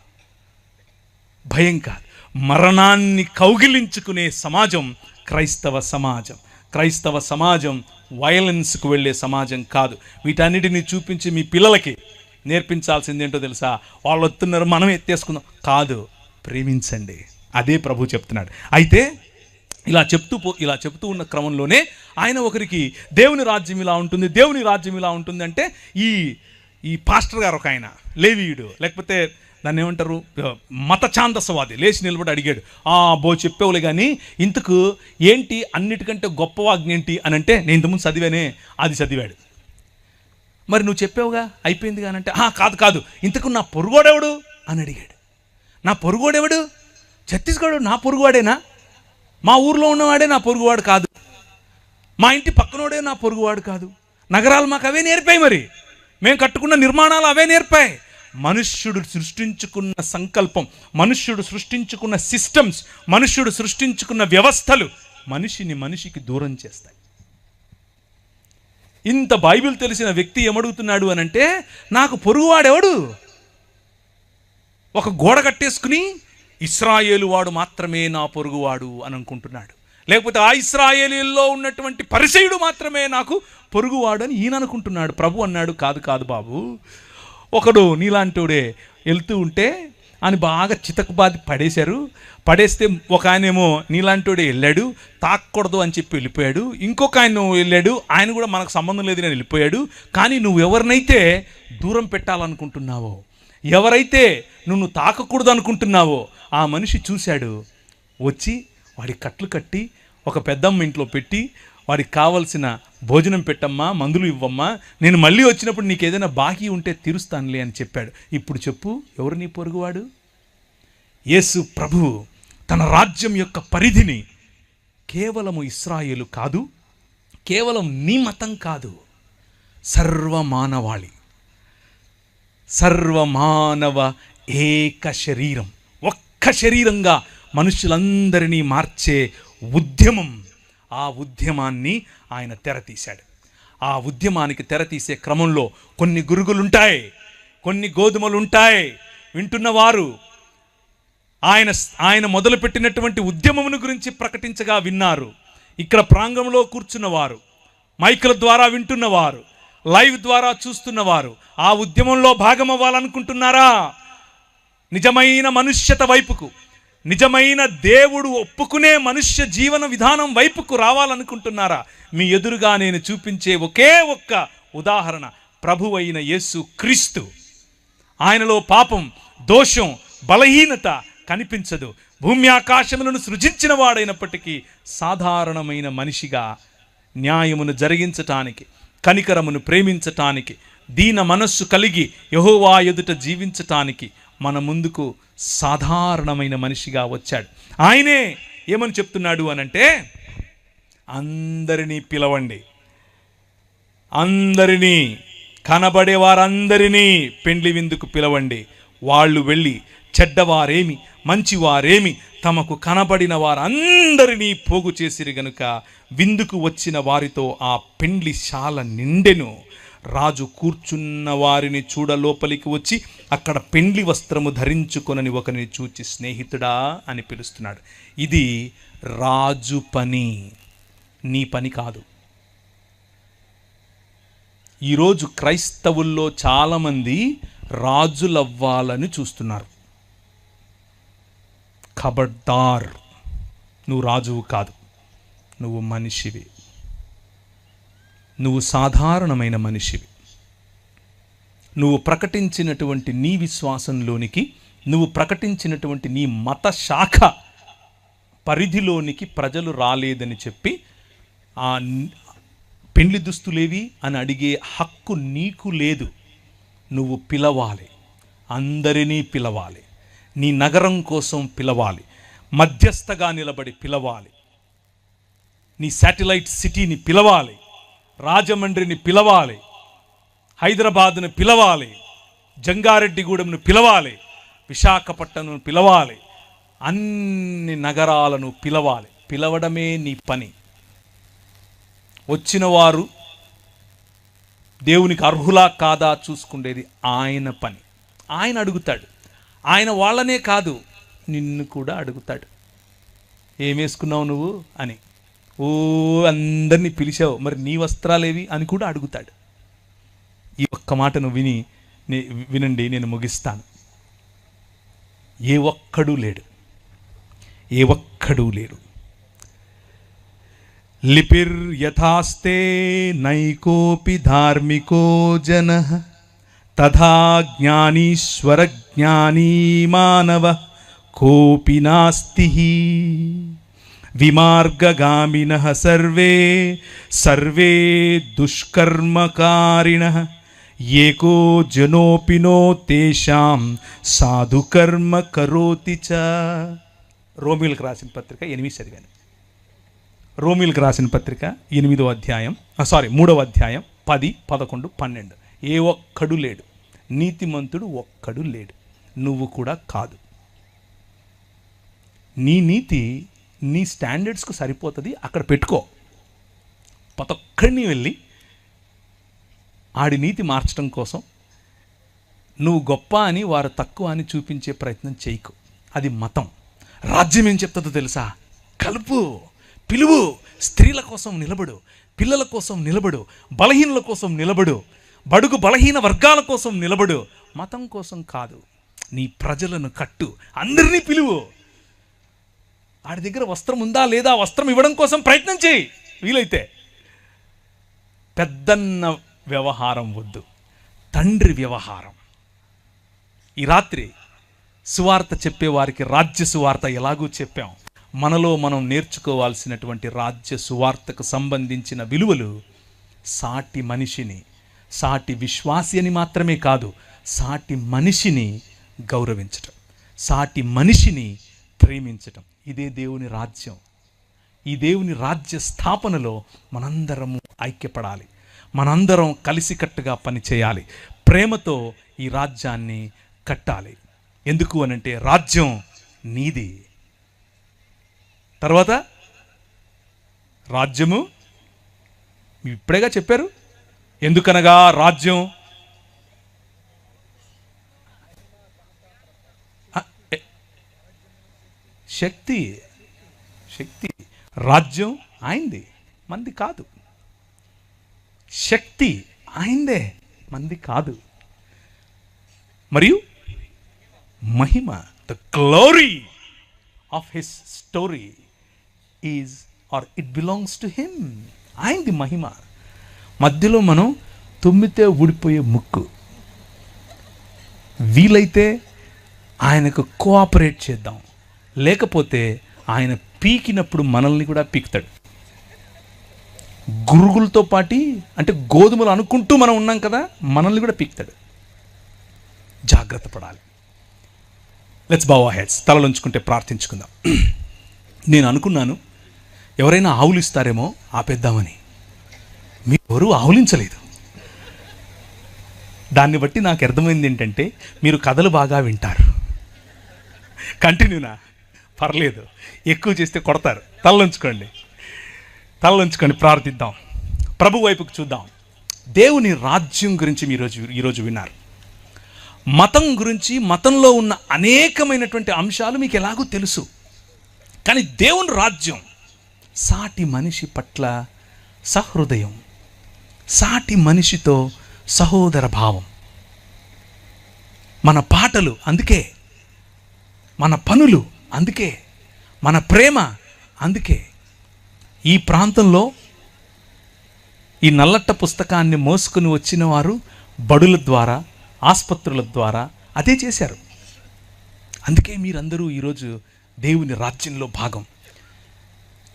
మరణాన్ని కౌగిలించుకునే సమాజం క్రైస్తవ సమాజం. క్రైస్తవ సమాజం వైలెన్స్కు వెళ్ళే సమాజం కాదు. వీటన్నిటిని చూపించి మీ పిల్లలకి నేర్పించాల్సింది ఏంటో తెలుసా? వాళ్ళు వస్తున్నారు మనం ఎత్తేసుకుందాం కాదు, ప్రేమించండి. అదే ప్రభు చెప్తున్నాడు. అయితే ఇలా చెప్తూ ఉన్న క్రమంలోనే ఆయన ఒకరికి దేవుని రాజ్యం ఇలా ఉంటుంది అంటే ఈ పాస్టర్ గారు ఒక ఆయన లేవీయుడు, లేకపోతే దాన్ని ఏమంటారు, మత ఛాందసవాది లేచి నిలబడి అడిగాడు, చెప్పేవులే కానీ ఇంతకు ఏంటి అన్నిటికంటే గొప్ప ఆజ్ఞ ఏంటి అని అంటే, నేను ఇంతకుముందు చదివానే అది చదివాడు. మరి నువ్వు చెప్పావుగా అయిపోయింది కానంటే, కాదు ఇంతకు నా పొరుగోడెవడు అని అడిగాడు. నా పొరుగోడెవడు? ఛత్తీస్గఢ్ నా పొరుగువాడేనా? మా ఊర్లో ఉన్నవాడే నా పొరుగువాడు కాదు, మా ఇంటి పక్కనోడే నా పొరుగువాడు కాదు. నగరాలు మాకు అవే నేర్పాయి, మరి మేము కట్టుకున్న నిర్మాణాలు అవే నేర్పాయి. మనుష్యుడు సృష్టించుకున్న సంకల్పం, మనుష్యుడు సృష్టించుకున్న సిస్టమ్స్, మనుష్యుడు సృష్టించుకున్న వ్యవస్థలు మనిషికి దూరం చేస్తాయి. ఇంత బైబిల్ తెలిసిన వ్యక్తి ఏమడుగుతున్నాడు అనంటే, నాకు పొరుగువాడెవడు? ఒక గోడ కట్టేసుకుని ఇశ్రాయేలు వాడు మాత్రమే నా పొరుగువాడు అని అనుకుంటున్నాడు. లేకపోతే ఆ ఇశ్రాయేలీల్లో ఉన్నటువంటి పరిసయుడు మాత్రమే నాకు పొరుగువాడు అని ఈయన అనుకుంటున్నాడు. ప్రభు అన్నాడు, కాదు బాబు, ఒకడు నీలాంటివాడే వెళ్తూ ఉంటే అని బాగా చితకబాది పడేస్తే ఒక ఆయనేమో నీలాంటివాడే వెళ్ళాడు, తాకూడదు అని చెప్పి వెళ్ళిపోయాడు. ఇంకొక ఆయన వెళ్ళాడు, ఆయన కూడా మనకు సంబంధం లేదు అని వెళ్ళిపోయాడు. కానీ నువ్వు ఎవరినైతే దూరం పెట్టాలనుకుంటున్నావో, ఎవరైతే నువ్వు తాకకూడదు అనుకుంటున్నావో ఆ మనిషి చూశాడు, వచ్చి వాడి కట్లు కట్టి ఒక పెద్దమ్మ ఇంట్లో పెట్టి వాడికి కావలసిన భోజనం పెట్టమ్మా, మందులు ఇవ్వమ్మా, నేను మళ్ళీ వచ్చినప్పుడు నీకు ఏదైనా బాకీ ఉంటే తీరుస్తానులే అని చెప్పాడు. ఇప్పుడు చెప్పు, ఎవరు నీ పొరుగువాడు? యేసు ప్రభువు తన రాజ్యం యొక్క పరిధిని కేవలము ఇశ్రాయేలు కాదు, కేవలం నీ మతం కాదు, సర్వమానవాళి, సర్వమానవ ఏక శరీరం, ఒక్క శరీరంగా మనుషులందరినీ మార్చే ఉద్యమం. ఆ ఉద్యమాన్ని ఆయన తెరతీశాడు. ఆ ఉద్యమానికి తెరతీసే క్రమంలో కొన్ని గురుగులుంటాయి, కొన్ని గోధుమలుంటాయి. వింటున్నవారు ఆయన మొదలుపెట్టినటువంటి ఉద్యమమును గురించి ప్రకటించగా విన్నారు. ఇక్కడ ప్రాంగణంలో కూర్చున్నవారు, మైకుల ద్వారా వింటున్నవారు, లైవ్ ద్వారా చూస్తున్నవారు ఆ ఉద్యమంలో భాగమవ్వాలనుకుంటున్నారా? నిజమైన మనుష్యత వైపుకు, నిజమైన దేవుడు ఒప్పుకునే మనుష్య జీవన విధానం వైపుకు రావాలనుకుంటున్నారా? మీ ఎదురుగా నేను చూపించే ఒకే ఒక్క ఉదాహరణ ప్రభువైన యేసు క్రీస్తు. ఆయనలో పాపం, దోషం, బలహీనత కనిపించదు. భూమి ఆకాశములను సృజించిన వాడైనప్పటికీ సాధారణమైన మనిషిగా న్యాయమును జరిగించటానికి, కనికరమును ప్రేమించటానికి, దీన మనస్సు కలిగి యెహోవా ఎదుట జీవించటానికి మన ముందుకు సాధారణమైన మనిషిగా వచ్చాడు. ఆయనే ఏమని చెప్తున్నాడు అనంటే, అందరినీ పిలవండి, అందరినీ, కనబడే వారందరినీ పెండ్లి విందుకు పిలవండి. వాళ్ళు వెళ్ళి చెడ్డవారేమి మంచివారేమి తమకు కనబడిన వారందరినీ పోగు చేసిరి గనుక విందుకు వచ్చిన వారితో ఆ పెండ్లి శాల నిండెను. రాజు కూర్చున్న వారిని చూడ లోపలికి వచ్చి అక్కడ పెండ్లి వస్త్రము ధరించుకొనని ఒకరిని చూచి స్నేహితుడా అని పిలుస్తున్నాడు. ఇది రాజు పని, నీ పని కాదు. ఈరోజు క్రైస్తవుల్లో చాలామంది రాజులవ్వాలని చూస్తున్నారు. ఖబర్దార్, నువ్వు రాజువు కాదు, నువ్వు మనిషివి. నువ్వు సాధారణమైన మనిషివి. నువ్వు ప్రకటించినటువంటి నీ విశ్వాసంలోనికి, నువ్వు ప్రకటించినటువంటి నీ మత శాఖ పరిధిలోనికి ప్రజలు రాలేదని చెప్పి ఆ పెండ్లి దుస్తులేవి అని అడిగే హక్కు నీకు లేదు. నువ్వు పిలవాలి, అందరినీ పిలవాలి, నీ నగరం కోసం పిలవాలి, మధ్యస్థగా నిలబడి పిలవాలి, నీ శాటిలైట్ సిటీని పిలవాలి, రాజమండ్రిని పిలవాలి, హైదరాబాద్ను పిలవాలి, జంగారెడ్డిగూడెంను పిలవాలి, విశాఖపట్నంను పిలవాలి, అన్ని నగరాలను పిలవాలి. పిలవడమే నీ పని. వచ్చిన వారు దేవునికి అర్హులా కాదా చూసుకునేది ఆయన పని. ఆయన అడుగుతాడు. ఆయన వాళ్ళనే కాదు, నిన్ను కూడా అడుగుతాడు. ఏమేసుకున్నావు నువ్వు అని. ఓ అందరినీ పిలిచావు, మరి నీ వస్త్రాలేవి అని కూడా అడుగుతాడు. ఈ ఒక్క మాటను వినండి, నేను ముగిస్తాను. ఏ ఒక్కడూ లేడు, ఏ ఒక్కడూ లేడు. లిపిర్ యథాస్తే నైకోపి ధార్మికో జనః తథా జ్ఞానీశ్వర జ్ఞానీ మానవ కోపి నాస్తి. విమార్గగామినః సర్వే సర్వే దుష్కర్మకారిణః ఏకో జనోపినో తేషాం సాధుకర్మ కరోతి చ. రోమిలకు రాసిన పత్రిక 8 చదివాను. రోమిలకు రాసిన పత్రిక 3వ అధ్యాయం 10, 11, 12. ఏ ఒక్కడు లేడు, నీతిమంతుడు ఒక్కడు లేడు, నువ్వు కూడా కాదు. నీ నీతి నీ స్టాండర్డ్స్కు సరిపోతుంది, అక్కడ పెట్టుకో. ప్రతి ఒక్కడిని వెళ్ళి ఆడి నీతి మార్చడం కోసం నువ్వు గొప్ప అని వారు తక్కువ అని చూపించే ప్రయత్నం చేయకు. అది మతం. రాజ్యం ఏం చెప్తుందో తెలుసా? కలుపు, పిలువు, స్త్రీల కోసం నిలబడు, పిల్లల కోసం నిలబడు, బలహీనుల కోసం నిలబడు, బడుగు బలహీన వర్గాల కోసం నిలబడు. మతం కోసం కాదు. నీ ప్రజలను కట్టు, అందరినీ పిలువు. వాడి దగ్గర వస్త్రం ఉందా లేదా, వస్త్రం ఇవ్వడం కోసం ప్రయత్నం చేయి వీలైతే. పెద్దన్న వ్యవహారం వద్దు, తండ్రి వ్యవహారం. ఈ రాత్రి సువార్త చెప్పేవారికి రాజ్య సువార్త ఎలాగూ చెప్పాం. మనలో మనం నేర్చుకోవాల్సినటువంటి రాజ్య సువార్తకు సంబంధించిన విలువలు సాటి మనిషిని, సాటి విశ్వాసి అని మాత్రమే కాదు, సాటి మనిషిని గౌరవించటం, సాటి మనిషిని ప్రేమించటం. ఇదే దేవుని రాజ్యం. ఈ దేవుని రాజ్య స్థాపనలో మనందరము ఐక్యపడాలి, మనందరం కలిసికట్టుగా పనిచేయాలి. ప్రేమతో ఈ రాజ్యాన్ని కట్టాలి. ఎందుకు అనంటే రాజ్యం నీది. తర్వాత రాజ్యము ఇప్పుడేగా చెప్పారు. ఎందుకనగా రాజ్యం శక్తి. రాజ్యం ఆయనది, మంది కాదు. శక్తి ఆయనదే, మంది కాదు. మరియు మహిమ, the glory of his story is or it belongs to him. ఆయనది మహిమ. మధ్యలో మనం తుమ్మితే ఊడిపోయే ముక్కు. వీలైతే ఆయనకు కోఆపరేట్ చేద్దాం, లేకపోతే ఆయన పీకినప్పుడు మనల్ని కూడా పీకుతాడు. గురుగులతో పాటి, అంటే గోధుమలు అనుకుంటూ మనం ఉన్నాం కదా, మనల్ని కూడా పీకుతాడు. జాగ్రత్త పడాలి. Let's bow our heads. తలలుంచుకుంటే ప్రార్థించుకుందాం. నేను అనుకున్నాను ఎవరైనా ఆవులు ఇస్తారేమో ఆపేద్దామని. మీరెవరూ ఆవులించలేదు. దాన్ని బట్టి నాకు అర్థమైంది ఏంటంటే మీరు కథలు బాగా వింటారు. కంటిన్యూనా? పర్లేదు, ఎక్కువ చేస్తే కొడతారు. తలలుంచుకోండి, ప్రార్థిద్దాం. ప్రభు వైపుకు చూద్దాం. దేవుని రాజ్యం గురించి ఈరోజు విన్నారు. మతం గురించి, మతంలో ఉన్న అనేకమైనటువంటి అంశాలు మీకు ఎలాగో తెలుసు. కానీ దేవుని రాజ్యం సాటి మనిషి పట్ల సహృదయం, సాటి మనిషితో సహోదర భావం. మన పాటలు అందుకే, మన పనులు అందుకే, మన ప్రేమ అందుకే. ఈ ప్రాంతంలో ఈ నల్లట్ట పుస్తకాన్ని మోసుకుని వచ్చిన వారు బడుల ద్వారా, ఆసుపత్రుల ద్వారా అదే చేశారు. అందుకే మీరందరూ ఈరోజు దేవుని రాజ్యంలో భాగం.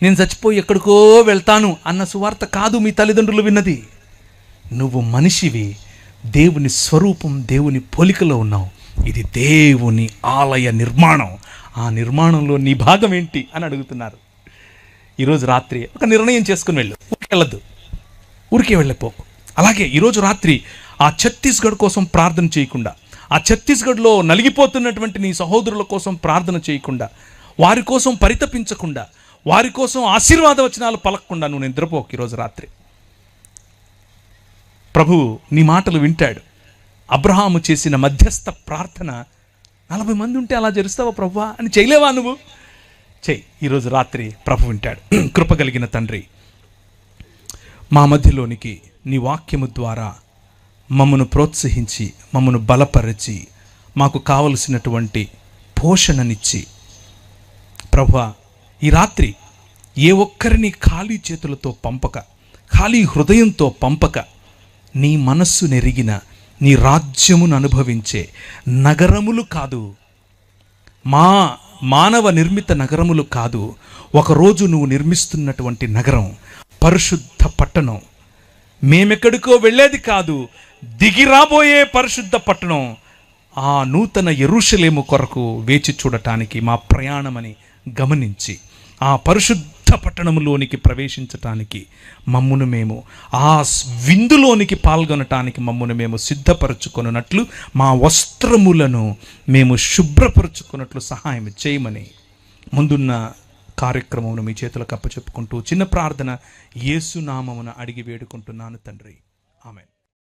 నేను చచ్చిపోయి ఎక్కడికో వెళ్తాను అన్న సువార్త కాదు మీ తల్లిదండ్రులు విన్నది. నువ్వు మనిషివి, దేవుని స్వరూపం, దేవుని పోలికలో ఉన్నావు. ఇది దేవుని ఆలయ నిర్మాణం. ఆ నిర్మాణంలో నీ భాగం ఏంటి అని అడుగుతున్నారు. ఈరోజు రాత్రి ఒక నిర్ణయం చేసుకుని వెళ్ళు. ఊరికే వెళ్ళిపోకు. అలాగే ఈరోజు రాత్రి ఆ ఛత్తీస్గఢ్ కోసం ప్రార్థన చేయకుండా, ఆ ఛత్తీస్గఢ్లో నలిగిపోతున్నటువంటి నీ సహోదరుల కోసం ప్రార్థన చేయకుండా, వారి కోసం పరితపించకుండా, వారి కోసం ఆశీర్వాద వచనాలు పలకకుండా నువ్వు నిద్రపోకు. ఈరోజు రాత్రి ప్రభువు నీ మాటలు వింటాడు. అబ్రహాము చేసిన మధ్యస్థ ప్రార్థన 40 మంది ఉంటే అలా జరుస్తావా ప్రభువా అని చేయలేవా? నువ్వు చెయ్యి. ఈరోజు రాత్రి ప్రభు వింటాడు. కృపగలిగిన తండ్రి, మా మధ్యలోనికి నీ వాక్యము ద్వారా మమ్మను ప్రోత్సహించి, మమ్మను బలపరిచి, మాకు కావలసినటువంటి పోషణనిచ్చి, ప్రభువా ఈ రాత్రి ఏ ఒక్కరిని ఖాళీ చేతులతో పంపక, ఖాళీ హృదయంతో పంపక, నీ మనస్సు నెరిగిన, నీ రాజ్యమును అనుభవించే నగరములు కాదు, మా మానవ నిర్మిత నగరములు కాదు, ఒకరోజు నువ్వు నిర్మిస్తున్నటువంటి నగరం, పరిశుద్ధ పట్టణం, మేమెక్కడికో వెళ్ళేది కాదు, దిగి రాబోయే పరిశుద్ధ పట్టణం, ఆ నూతన యెరూషలేము కొరకు వేచి చూడటానికి మా ప్రయాణమని గమనించి, ఆ పరిశుద్ధ పట్టణములోనికి ప్రవేశించటానికి మమ్మును మేము, ఆ విందులోనికి పాల్గొనటానికి మమ్మును మేము సిద్ధపరచుకొనున్నట్లు, మా వస్త్రములను మేము శుభ్రపరచుకున్నట్లు సహాయం చేయమని ముందున్న కార్యక్రమమును మీ చేతులకు అప్పచెప్పుకుంటూ చిన్న ప్రార్థన యేసు నామమున అడిగి వేడుకుంటున్నాను తండ్రి. ఆమేన్.